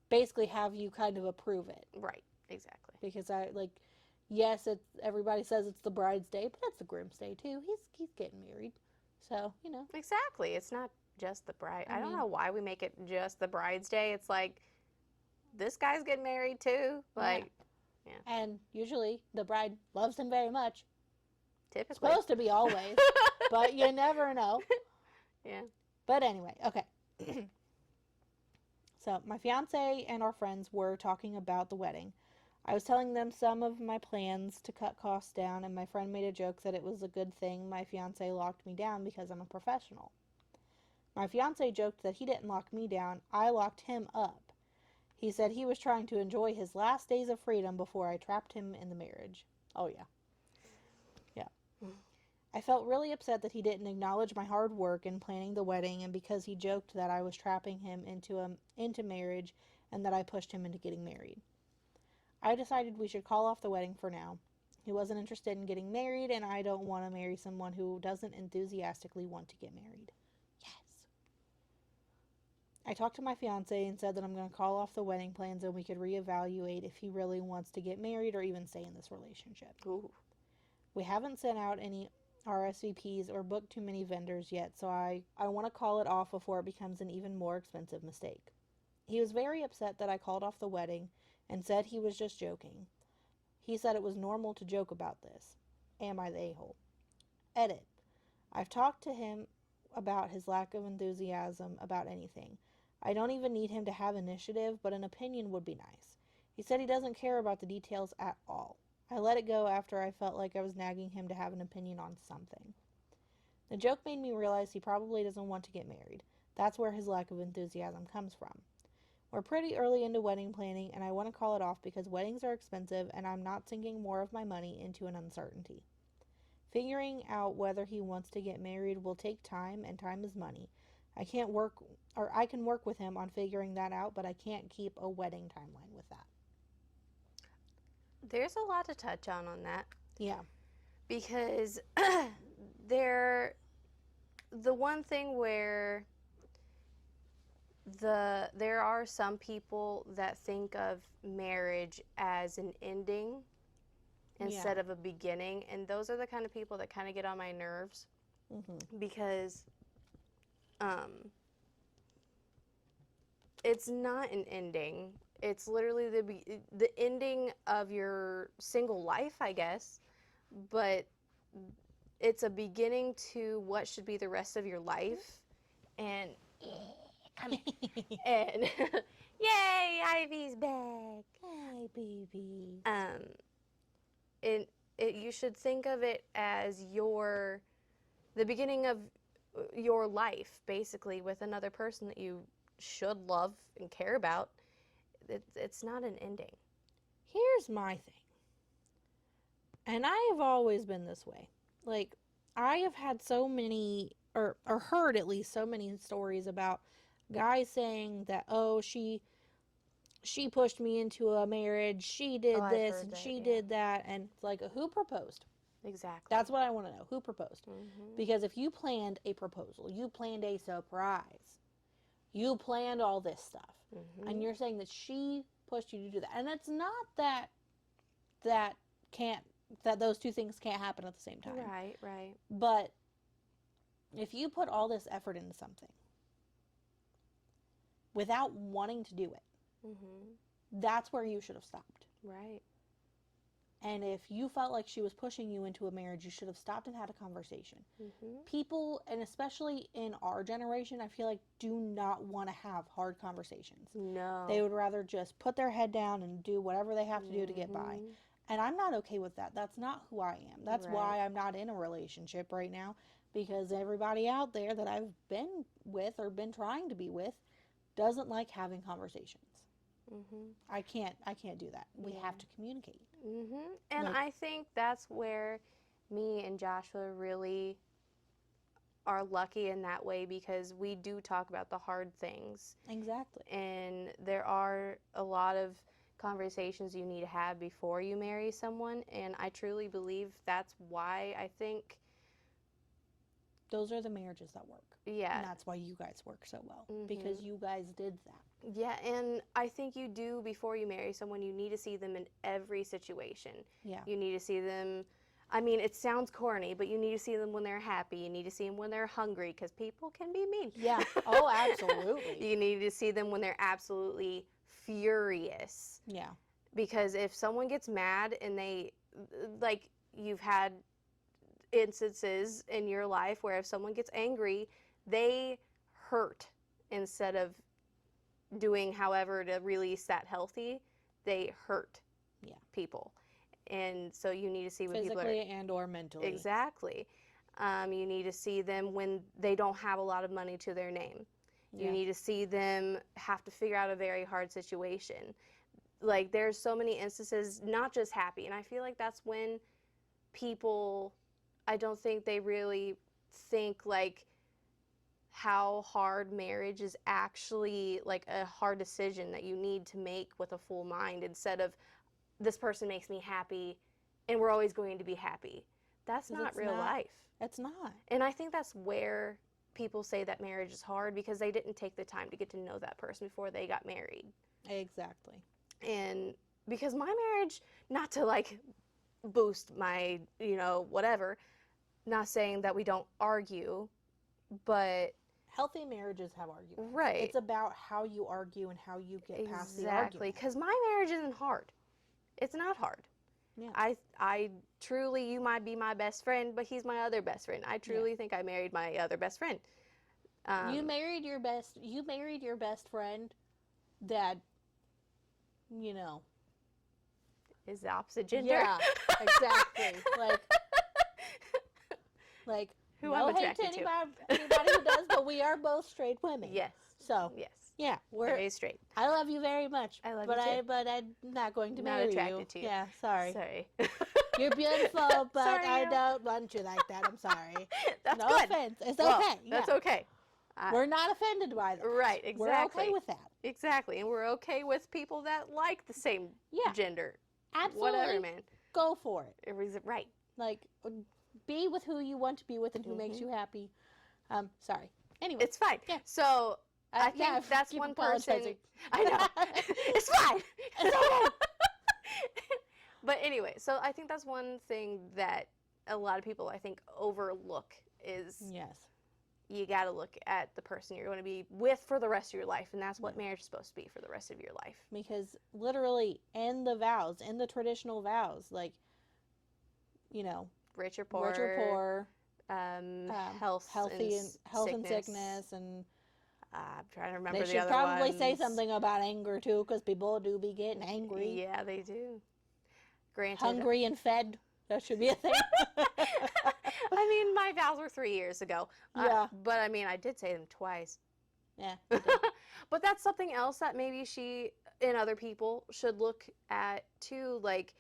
basically have you kind of approve it. Right, exactly. Because yes, everybody says it's the bride's day, but it's the groom's day too. He's getting married. So, you know. Exactly. It's not just the bride. I don't mean, know why we make it just the bride's day. It's like this guy's getting married too. Like yeah. And usually the bride loves him very much. Typically. Supposed to be always, but you never know. Yeah. But anyway, okay. So my fiance and our friends were talking about the wedding. I was telling them some of my plans to cut costs down, and my friend made a joke that it was a good thing my fiance locked me down because I'm a professional. My fiance joked that he didn't lock me down, I locked him up. He said he was trying to enjoy his last days of freedom before I trapped him in the marriage. Oh, yeah. Yeah. I felt really upset that he didn't acknowledge my hard work in planning the wedding, and because he joked that I was trapping him into marriage and that I pushed him into getting married. I decided we should call off the wedding for now. He wasn't interested in getting married, and I don't want to marry someone who doesn't enthusiastically want to get married. Yes. I talked to my fiance and said that I'm going to call off the wedding plans and we could reevaluate if he really wants to get married or even stay in this relationship. Ooh. We haven't sent out any RSVPs or booked too many vendors yet, so I want to call it off before it becomes an even more expensive mistake. He was very upset that I called off the wedding and said he was just joking. He said it was normal to joke about this. Am I the a-hole? Edit. I've talked to him about his lack of enthusiasm about anything. I don't even need him to have initiative, but an opinion would be nice. He said he doesn't care about the details at all. I let it go after I felt like I was nagging him to have an opinion on something. The joke made me realize he probably doesn't want to get married. That's where his lack of enthusiasm comes from. We're pretty early into wedding planning, and I want to call it off because weddings are expensive and I'm not sinking more of my money into an uncertainty. Figuring out whether he wants to get married will take time, and time is money. I can work with him on figuring that out, but I can't keep a wedding timeline with that. There's a lot to touch on that. Yeah. Because the one thing where there are some people that think of marriage as an ending instead of a beginning, and those are the kind of people that kind of get on my nerves because it's not an ending. It's literally the ending of your single life, I guess, but it's a beginning to what should be the rest of your life. And come here. And yay, Ivy's back. Hi, baby. You should think of it as the beginning of your life, basically, with another person that you should love and care about. It's not an ending. Here's my thing. And I have always been this way. Like, I have had so many, or heard at least so many stories about guys saying that, oh, she pushed me into a marriage, she did this, and she did that, and it's like, who proposed? Exactly. That's what I want to know. Who proposed? Mm-hmm. Because if you planned a proposal, you planned a surprise, you planned all this stuff, and you're saying that she pushed you to do that, and it's not that those two things can't happen at the same time. Right, right. But if you put all this effort into something without wanting to do it, that's where you should have stopped. Right. And if you felt like she was pushing you into a marriage, you should have stopped and had a conversation. People, and especially in our generation, I feel like do not want to have hard conversations. No. They would rather just put their head down and do whatever they have to do to get by. And I'm not okay with that. That's not who I am. That's why I'm not in a relationship right now, because everybody out there that I've been with or been trying to be with doesn't like having conversations. I can't do that. We have to communicate. And I think that's where me and Joshua really are lucky in that way, because we do talk about the hard things. Exactly. And there are a lot of conversations you need to have before you marry someone, and I truly believe that's why I think those are the marriages that work. Yeah. And that's why you guys work so well, because you guys did that. Yeah, and I think you do, before you marry someone, you need to see them in every situation. Yeah. You need to see them, I mean, it sounds corny, but you need to see them when they're happy. You need to see them when they're hungry, because people can be mean. Yeah. Oh, absolutely. You need to see them when they're absolutely furious. Yeah. Because if someone gets mad and they, like, you've had instances in your life where if someone gets angry, they hurt instead of doing however to release that healthy, they hurt people. And so you need to see when people are physically and or mentally. Exactly. You need to see them when they don't have a lot of money to their name. You need to see them have to figure out a very hard situation. Like, there's so many instances, not just happy. And I feel like that's when people, I don't think they really think, like, how hard marriage is actually, like, a hard decision that you need to make with a full mind, instead of, this person makes me happy and we're always going to be happy. That's not real life. It's not. And I think that's where people say that marriage is hard, because they didn't take the time to get to know that person before they got married. Exactly. And because my marriage, not to, like, boost my, whatever, not saying that we don't argue, but healthy marriages have arguments. Right. It's about how you argue and how you get past the argument. Exactly. Because my marriage isn't hard. It's not hard. Yeah. I truly, you might be my best friend, but he's my other best friend. I truly think I married my other best friend. You married your best friend that, is the opposite gender. Yeah, exactly. like who no I'm hate to attracted to. anybody who does, but we are both straight women. Yes. So yes. Yeah, very straight. I love you very much. I love you too. But I'm not going to marry you. Not attracted to you. Yeah, sorry. Sorry. You're beautiful, but Sorry, I don't want you like that. I'm sorry. That's no good. offense. It's well, okay. That's okay. We're not offended by that. Right, exactly. We're okay with that. Exactly, and we're okay with people that like the same gender. Absolutely. Whatever, man. Go for it. Right. Like, be with who you want to be with and who makes you happy. Sorry. Anyway. It's fine. Yeah. So, I think yeah, that's keep one apologizing. person. I know. It's fine. It's okay. But anyway, so I think that's one thing that a lot of people, I think, overlook is Yes. you got to look at the person you're going to be with for the rest of your life, and that's what Yeah. marriage is supposed to be for the rest of your life. Because literally, in the traditional vows, like, you know, Rich or poor, health healthy and health and sickness. sickness, and I'm trying to remember they the should other probably ones. say something about anger too, because people do be getting angry. Yeah, they do. Granted, Hungry and fed. That should be a thing. I mean, my vows were 3 years ago. Yeah. But I mean, I did say them twice. Yeah. But that's something else that maybe she and other people should look at too. Like,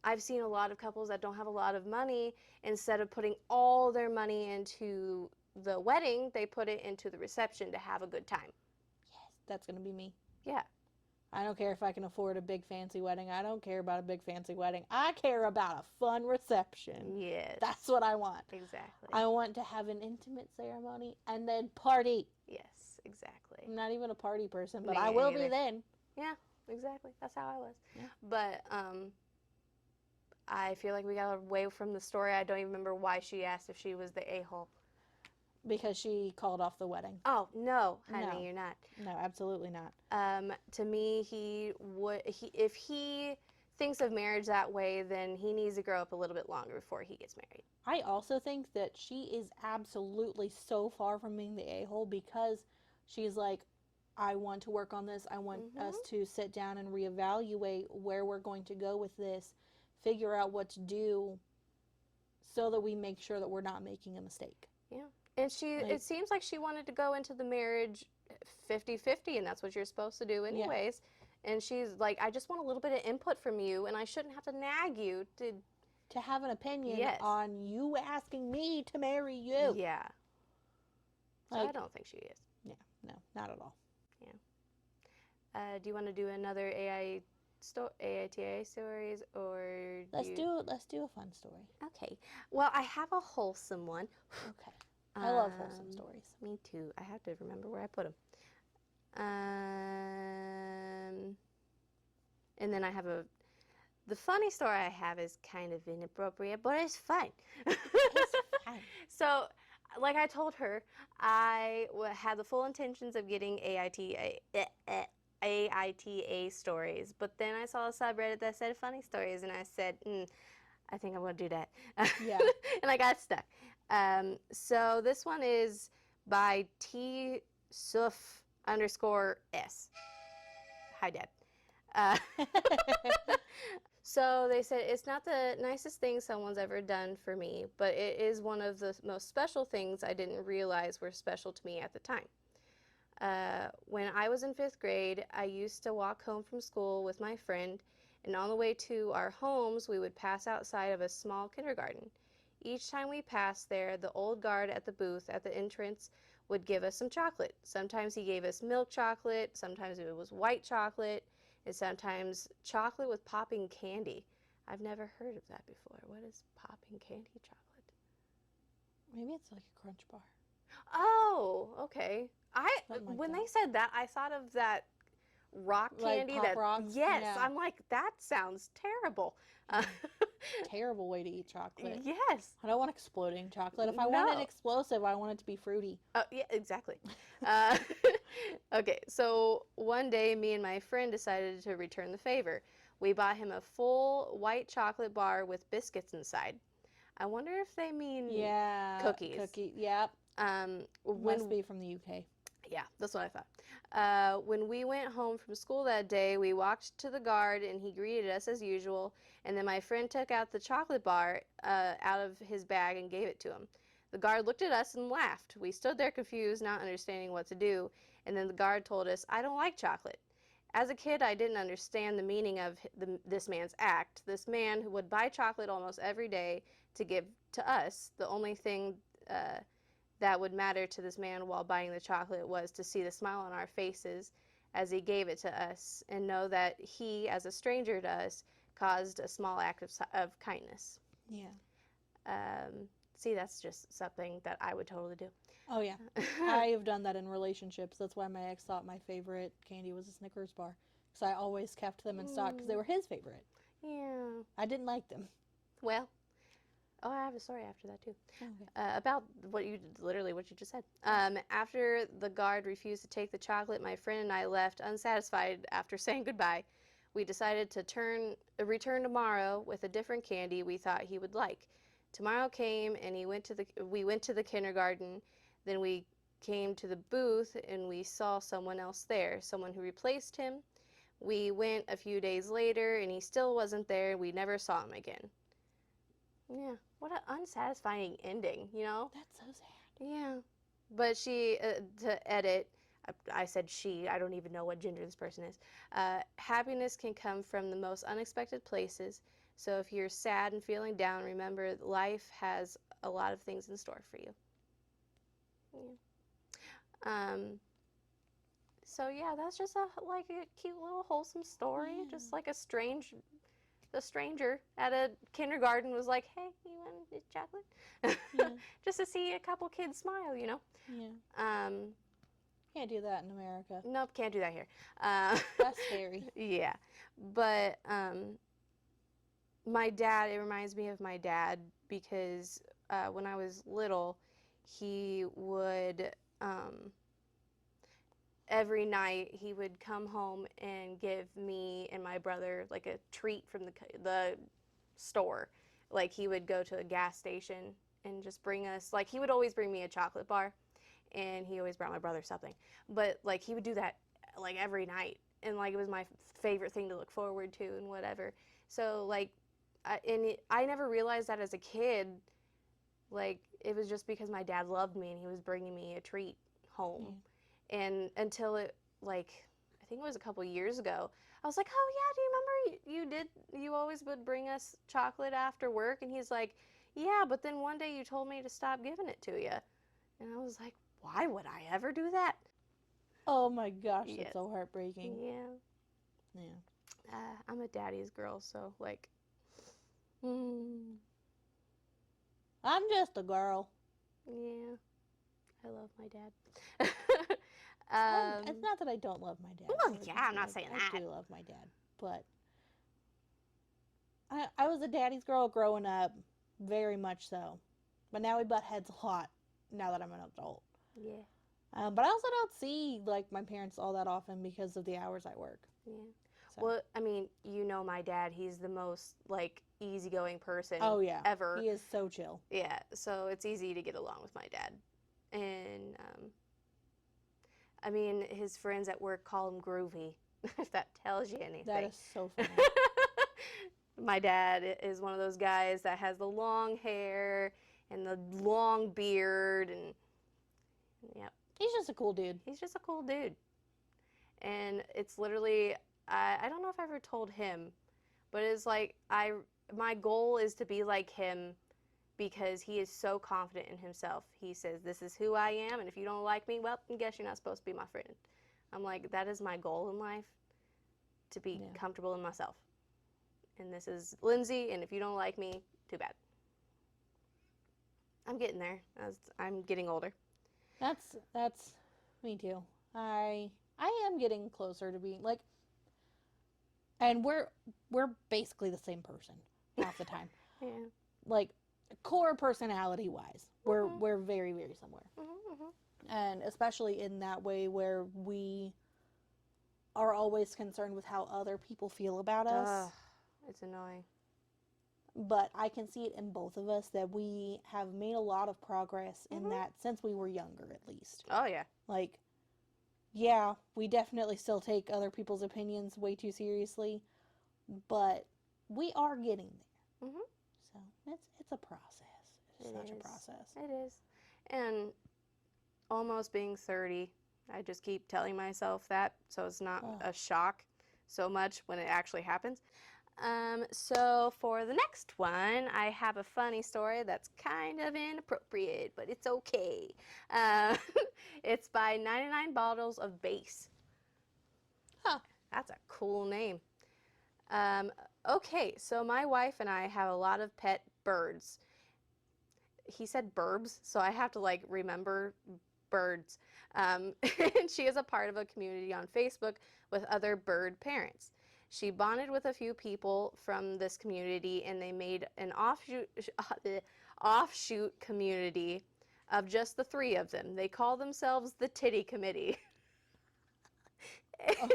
I've seen a lot of couples that don't have a lot of money. Instead of putting all their money into the wedding, they put it into the reception to have a good time. Yes, that's going to be me. Yeah. I don't care if I can afford a big fancy wedding. I don't care about a big fancy wedding. I care about a fun reception. Yes. That's what I want. Exactly. I want to have an intimate ceremony and then party. Yes, exactly. I'm not even a party person, but Me I will either. be then. Yeah, exactly. That's how I was. Yeah. But I feel like we got away from the story. I don't even remember why she asked if she was the a-hole. Because she called off the wedding. Oh, no, honey, No. you're not. No, absolutely not. To me, if he thinks of marriage that way, then he needs to grow up a little bit longer before he gets married. I also think that she is absolutely so far from being the a-hole because she's like, I want to work on this. I want us to sit down and reevaluate where we're going to go with this, figure out what to do so that we make sure that we're not making a mistake. Yeah. And it seems like she wanted to go into the marriage 50-50, and that's what you're supposed to do anyways. Yeah. And she's like, I just want a little bit of input from you, and I shouldn't have to nag you to have an opinion on you asking me to marry you. Yeah. So I don't think she is. Yeah, no, not at all. Yeah. Do you want to do another AITA stories, or let's do a fun story. Okay. Well, I have a wholesome one. Okay. I love wholesome stories. Me too. I have to remember where I put them. And then I have the funny story I have is kind of inappropriate, but it's fun. It's fun. So, like I told her, I had the full intentions of getting AITA stories, but then I saw a subreddit that said funny stories, and I said, I think I'm going to do that. Yeah. And I got stuck. So this one is by tsuf_s. Hi, Dad. So they said, it's not the nicest thing someone's ever done for me, but it is one of the most special things I didn't realize were special to me at the time. When I was in 5th grade, I used to walk home from school with my friend, and on the way to our homes, we would pass outside of a small kindergarten. Each time we passed there, the old guard at the booth at the entrance would give us some chocolate. Sometimes he gave us milk chocolate, sometimes it was white chocolate, and sometimes chocolate with popping candy. I've never heard of that before. What is popping candy chocolate? Maybe it's like a Crunch Bar. Oh, okay. When that. they said that, I thought of that rock candy. Like Pop Rocks? Yes, Yeah. I'm like, that sounds terrible. Terrible way to eat chocolate. Yes. I don't want exploding chocolate. If I want it explosive, I want it to be fruity. Oh, yeah, exactly. Okay, so one day, me and my friend decided to return the favor. We bought him a full white chocolate bar with biscuits inside. I wonder if they mean cookies. Yep. Must be from the UK. Yeah, that's what I thought. When we went home from school that day, we walked to the guard, and he greeted us as usual. And then my friend took out the chocolate bar out of his bag and gave it to him. The guard looked at us and laughed. We stood there confused, not understanding what to do. And then the guard told us, I don't like chocolate. As a kid, I didn't understand the meaning of this man's act. This man who would buy chocolate almost every day to give to us, the only thing that would matter to this man while buying the chocolate was to see the smile on our faces as he gave it to us and know that he, as a stranger to us, caused a small act of kindness. Yeah. See, that's just something that I would totally do. Oh yeah, I have done that in relationships. That's why my ex thought my favorite candy was a Snickers bar, because I always kept them in stock because they were his favorite. Yeah. I didn't like them. Well, oh, I have a story after that too. Okay. About what you just said. After the guard refused to take the chocolate, my friend and I left unsatisfied after saying goodbye. We decided to return tomorrow with a different candy we thought he would like. Tomorrow came and we went to the kindergarten. Then we came to the booth and we saw someone else there, someone who replaced him. We went a few days later and he still wasn't there. We never saw him again. Yeah, what an unsatisfying ending, you know? That's so sad. Yeah. But to edit, I said she, I don't even know what gender this person is. Happiness can come from the most unexpected places. So if you're sad and feeling down, remember life has a lot of things in store for you. Yeah. So yeah, that's just like a cute little wholesome story. Yeah. Just like the stranger at a kindergarten was like, "Hey, you want this chocolate?" Yeah. Just to see a couple kids smile, you know. Yeah. Can't do that in America. Nope, can't do that here. That's scary. Yeah, but my dad. It reminds me of my dad because when I was little, he would. Every night he would come home and give me and my brother like a treat from the store. Like he would go to a gas station and just bring us, like he would always bring me a chocolate bar and he always brought my brother something. But like he would do that like every night and like it was my favorite thing to look forward to and whatever. So like I never realized that as a kid. Like it was just because my dad loved me and he was bringing me a treat home. Yeah. And until it, like, I think it was a couple years ago, I was like, oh, yeah, do you remember you always would bring us chocolate after work? And he's like, yeah, but then one day you told me to stop giving it to you. And I was like, why would I ever do that? Oh my gosh, Yes. that's so heartbreaking. Yeah. Yeah. I'm a daddy's girl, so, like, I'm just a girl. yeah. I love my dad. It's not that I don't love my dad. Well, yeah, I'm not saying that. I do love my dad, but I was a daddy's girl growing up, very much so. But now we butt heads a lot now that I'm an adult. Yeah. But I also don't see like my parents all that often because of the hours I work. Yeah. So. Well, I mean, you know my dad, he's the most, like, easygoing person yeah. ever. He is so chill. Yeah, so it's easy to get along with my dad. And, I mean, his friends at work call him Groovy, if that tells you anything. That is so funny. My dad is one of those guys that has the long hair and the long beard, and, yep. He's just a cool dude. He's just a cool dude. And it's literally, I don't know if I ever told him, but it's like, my goal is to be like him because he is so confident in himself. He says, this is who I am, and if you don't like me, well, I guess you're not supposed to be my friend. I'm like, that is my goal in life, to be comfortable in myself. And this is Lindsay, and if you don't like me, too bad. I'm getting there. I'm getting older. That's me too. I am getting closer to being like, and we're basically the same person half the time. Yeah. Like core personality wise, we're very, very similar. And especially in that way where we are always concerned with how other people feel about us. It's annoying. But I can see it in both of us that we have made a lot of progress in that since we were younger, at least. Oh, yeah. Like, yeah, we definitely still take other people's opinions way too seriously, but we are getting there. So it's a process. It's such a process. It is. And almost being 30, I just keep telling myself that, so it's not a shock so much when it actually happens. So for the next one, I have a funny story that's kind of inappropriate, but it's okay. It's by 99 Bottles of Bass. Huh. That's a cool name. Okay, so my wife and I have a lot of pet birds. he said burbs, so I have to like remember birds. And she is a part of a community on Facebook with other bird parents. She bonded with a few people from this community, and they made an offshoot community of just the three of them. They call themselves the Titty Committee. Oh.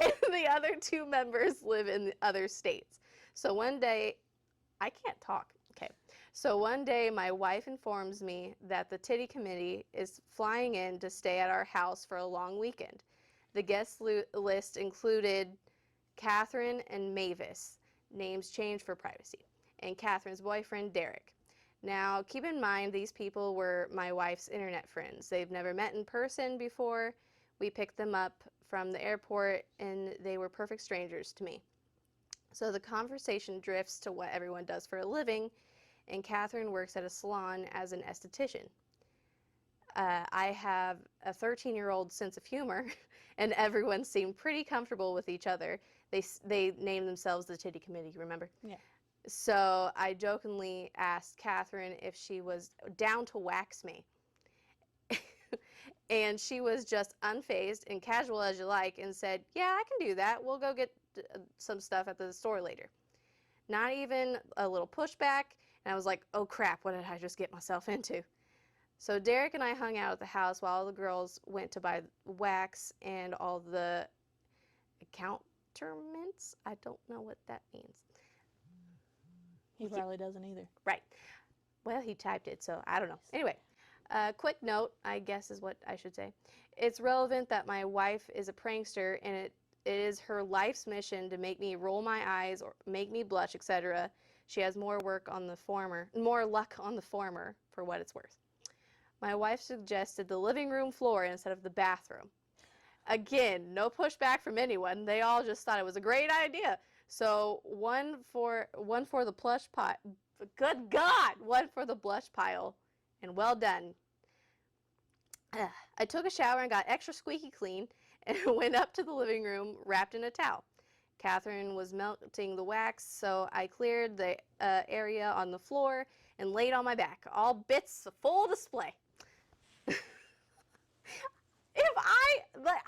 And the other two members live in other states. So one day, I can't talk. Okay. So one day, my wife informs me that the Titty Committee is flying in to stay at our house for a long weekend. The guest list included Catherine and Mavis, names changed for privacy, and Catherine's boyfriend, Derek. Now, keep in mind, these people were my wife's internet friends. They've never met in person before. We picked them up from the airport, and they were perfect strangers to me. So the conversation drifts to what everyone does for a living, and Catherine works at a salon as an esthetician. I have a 13-year-old sense of humor, and everyone seemed pretty comfortable with each other. They named themselves the Titty Committee, remember? Yeah. So I jokingly asked Catherine if she was down to wax me. And she was just unfazed and casual as you like and said, yeah, I can do that. We'll go get some stuff at the store later. Not even a little pushback. And I was like, oh crap, what did I just get myself into? So Derek and I hung out at the house while the girls went to buy wax and all the accoutrements. I don't know what that means. He probably doesn't either. Right. Well, he typed it, so I don't know. Anyway, quick note, I guess is what I should say. It's relevant that my wife is a prankster, and it is her life's mission to make me roll my eyes or make me blush, etc. She has more luck on the former, for what it's worth. My wife suggested the living room floor instead of the bathroom. Again, no pushback from anyone. They all just thought it was a great idea. So one for the plush pile. Good God, one for the blush pile, and well done. I took a shower and got extra squeaky clean and went up to the living room wrapped in a towel. Catherine was melting the wax, so I cleared the area on the floor and laid on my back, all bits full display.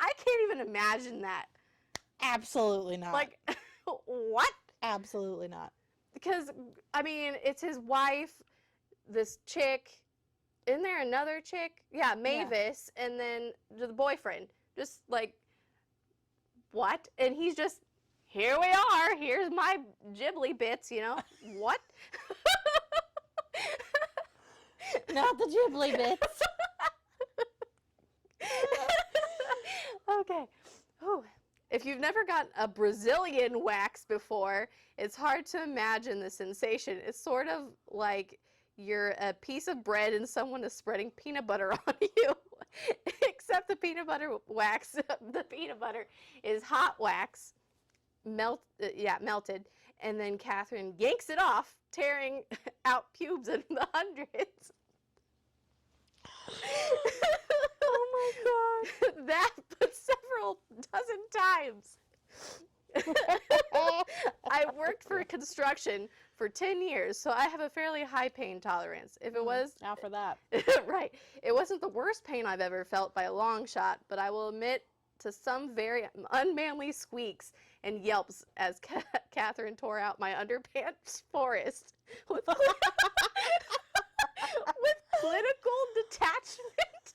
I can't even imagine that. Absolutely not. Like, what? Absolutely not. Because, I mean, it's his wife, this chick, isn't there another chick? Yeah, Mavis, yeah. And then the boyfriend. Just like, what? And he's just, here we are, here's my Ghibli bits, you know? What? Not the Ghibli bits. Okay. Ooh. If you've never gotten a Brazilian wax before, it's hard to imagine the sensation. It's sort of like you're a piece of bread and someone is spreading peanut butter on you. Except the peanut butter wax, the peanut butter is hot wax, melted, and then Catherine yanks it off, tearing out pubes in the hundreds. Oh my God. That but several dozen times. I worked for construction for 10 years, so I have a fairly high pain tolerance. If it was... Now for that. Right. It wasn't the worst pain I've ever felt by a long shot, but I will admit to some very unmanly squeaks and yelps as Catherine tore out my underpants forest with clinical detachment.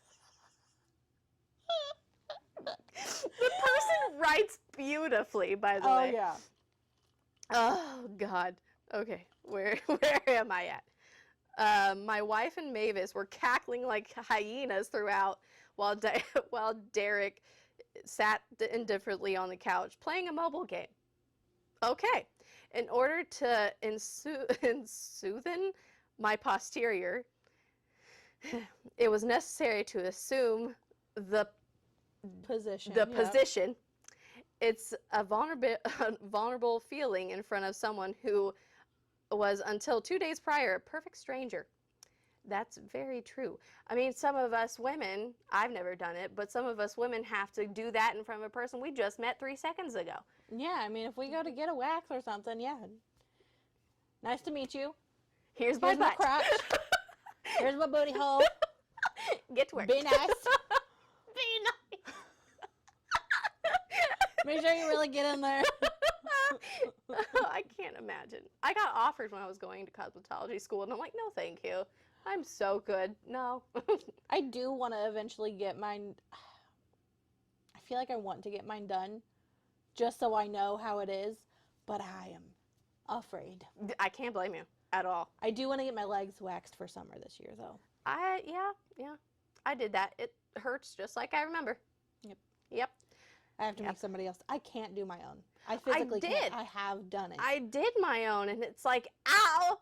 The person writes beautifully, by the way. Oh, yeah. Oh, God. Okay, where am I at? My wife and Mavis were cackling like hyenas throughout while Derek sat indifferently on the couch playing a mobile game. Okay. In order to soothen my posterior, it was necessary to assume the position. It's a vulnerable feeling in front of someone who was, until 2 days prior, a perfect stranger. That's very true. I mean, some of us women, I've never done it, but some of us women have to do that in front of a person we just met 3 seconds ago. Yeah, I mean, if we go to get a wax or something, yeah. Nice to meet you. Here's my butt. crotch. Here's my booty hole. Get to work. Be nice. Be nice. Make sure you really get in there. I can't imagine. I got offered when I was going to cosmetology school, and I'm like, no, thank you. I'm so good. No. I do want to eventually get mine. I feel like I want to get mine done just so I know how it is, but I am afraid. I can't blame you at all. I do want to get my legs waxed for summer this year, though. Yeah. I did that. It hurts just like I remember. Yep. I have to make somebody else. I can't do my own. I physically can't. I have done it. I did my own, and it's like, ow!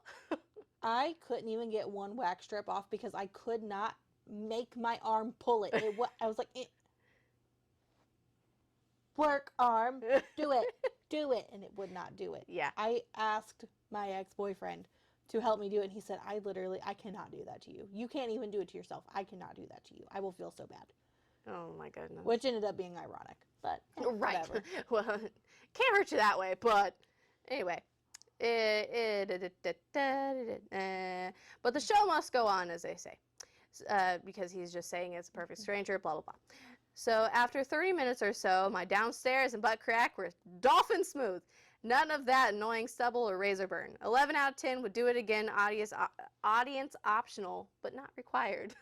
I couldn't even get one wax strip off because I could not make my arm pull it. I was like, work arm, do it, and it would not do it. Yeah. I asked my ex-boyfriend to help me do it, and he said, I cannot do that to you. You can't even do it to yourself. I cannot do that to you. I will feel so bad. Oh my goodness. Which ended up being ironic, but right. Whatever. Well, can't hurt you that way, but anyway. But the show must go on, as they say, because he's just saying it's a perfect stranger, blah, blah, blah. So after 30 minutes or so, my downstairs and butt crack were dolphin smooth. None of that annoying stubble or razor burn. 11 out of 10 would do it again, audience optional, but not required.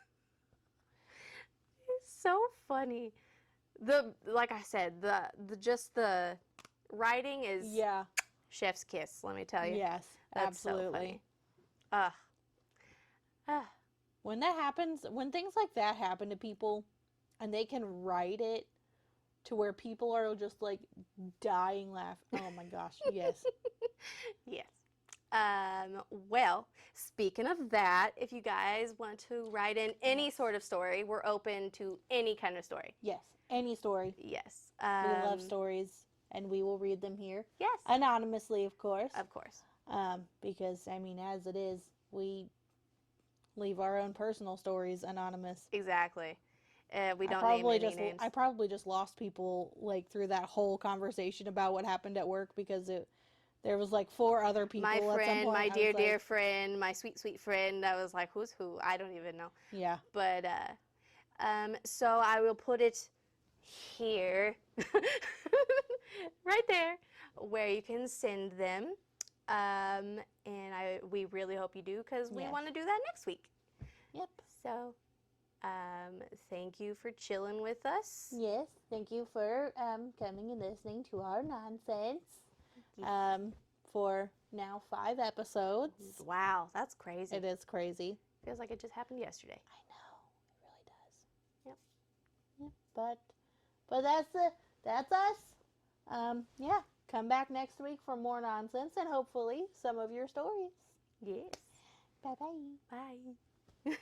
It's so funny. Like I said, the writing is chef's kiss, let me tell you. Yes, that's absolutely. So funny. When that happens, when things like that happen to people and they can write it to where people are just like dying laughing. Oh my gosh, yes. Yes. Well, speaking of that, if you guys want to write in any sort of story, we're open to any kind of story. Yes, any story. Yes. We love stories, and we will read them here. Yes. Anonymously, of course. Of course. Because, I mean, as it is, we leave our own personal stories anonymous. Exactly. We don't name any names. I probably just lost people, like, through that whole conversation about what happened at work because there was, like, 4 other people my at some friend, point. my dear friend, my sweet, sweet friend. I was like, who's who? I don't even know. Yeah. But, so I will put it here, right there, where you can send them. And we really hope you do because we want to do that next week. Yep. So, thank you for chilling with us. Yes, thank you for coming and listening to our nonsense. For now 5 episodes. Wow, that's crazy. It is crazy. Feels like it just happened yesterday. I know, it really does. Yep. But that's us. Yeah, come back next week for more nonsense and hopefully some of your stories. Yes. Bye-bye. Bye.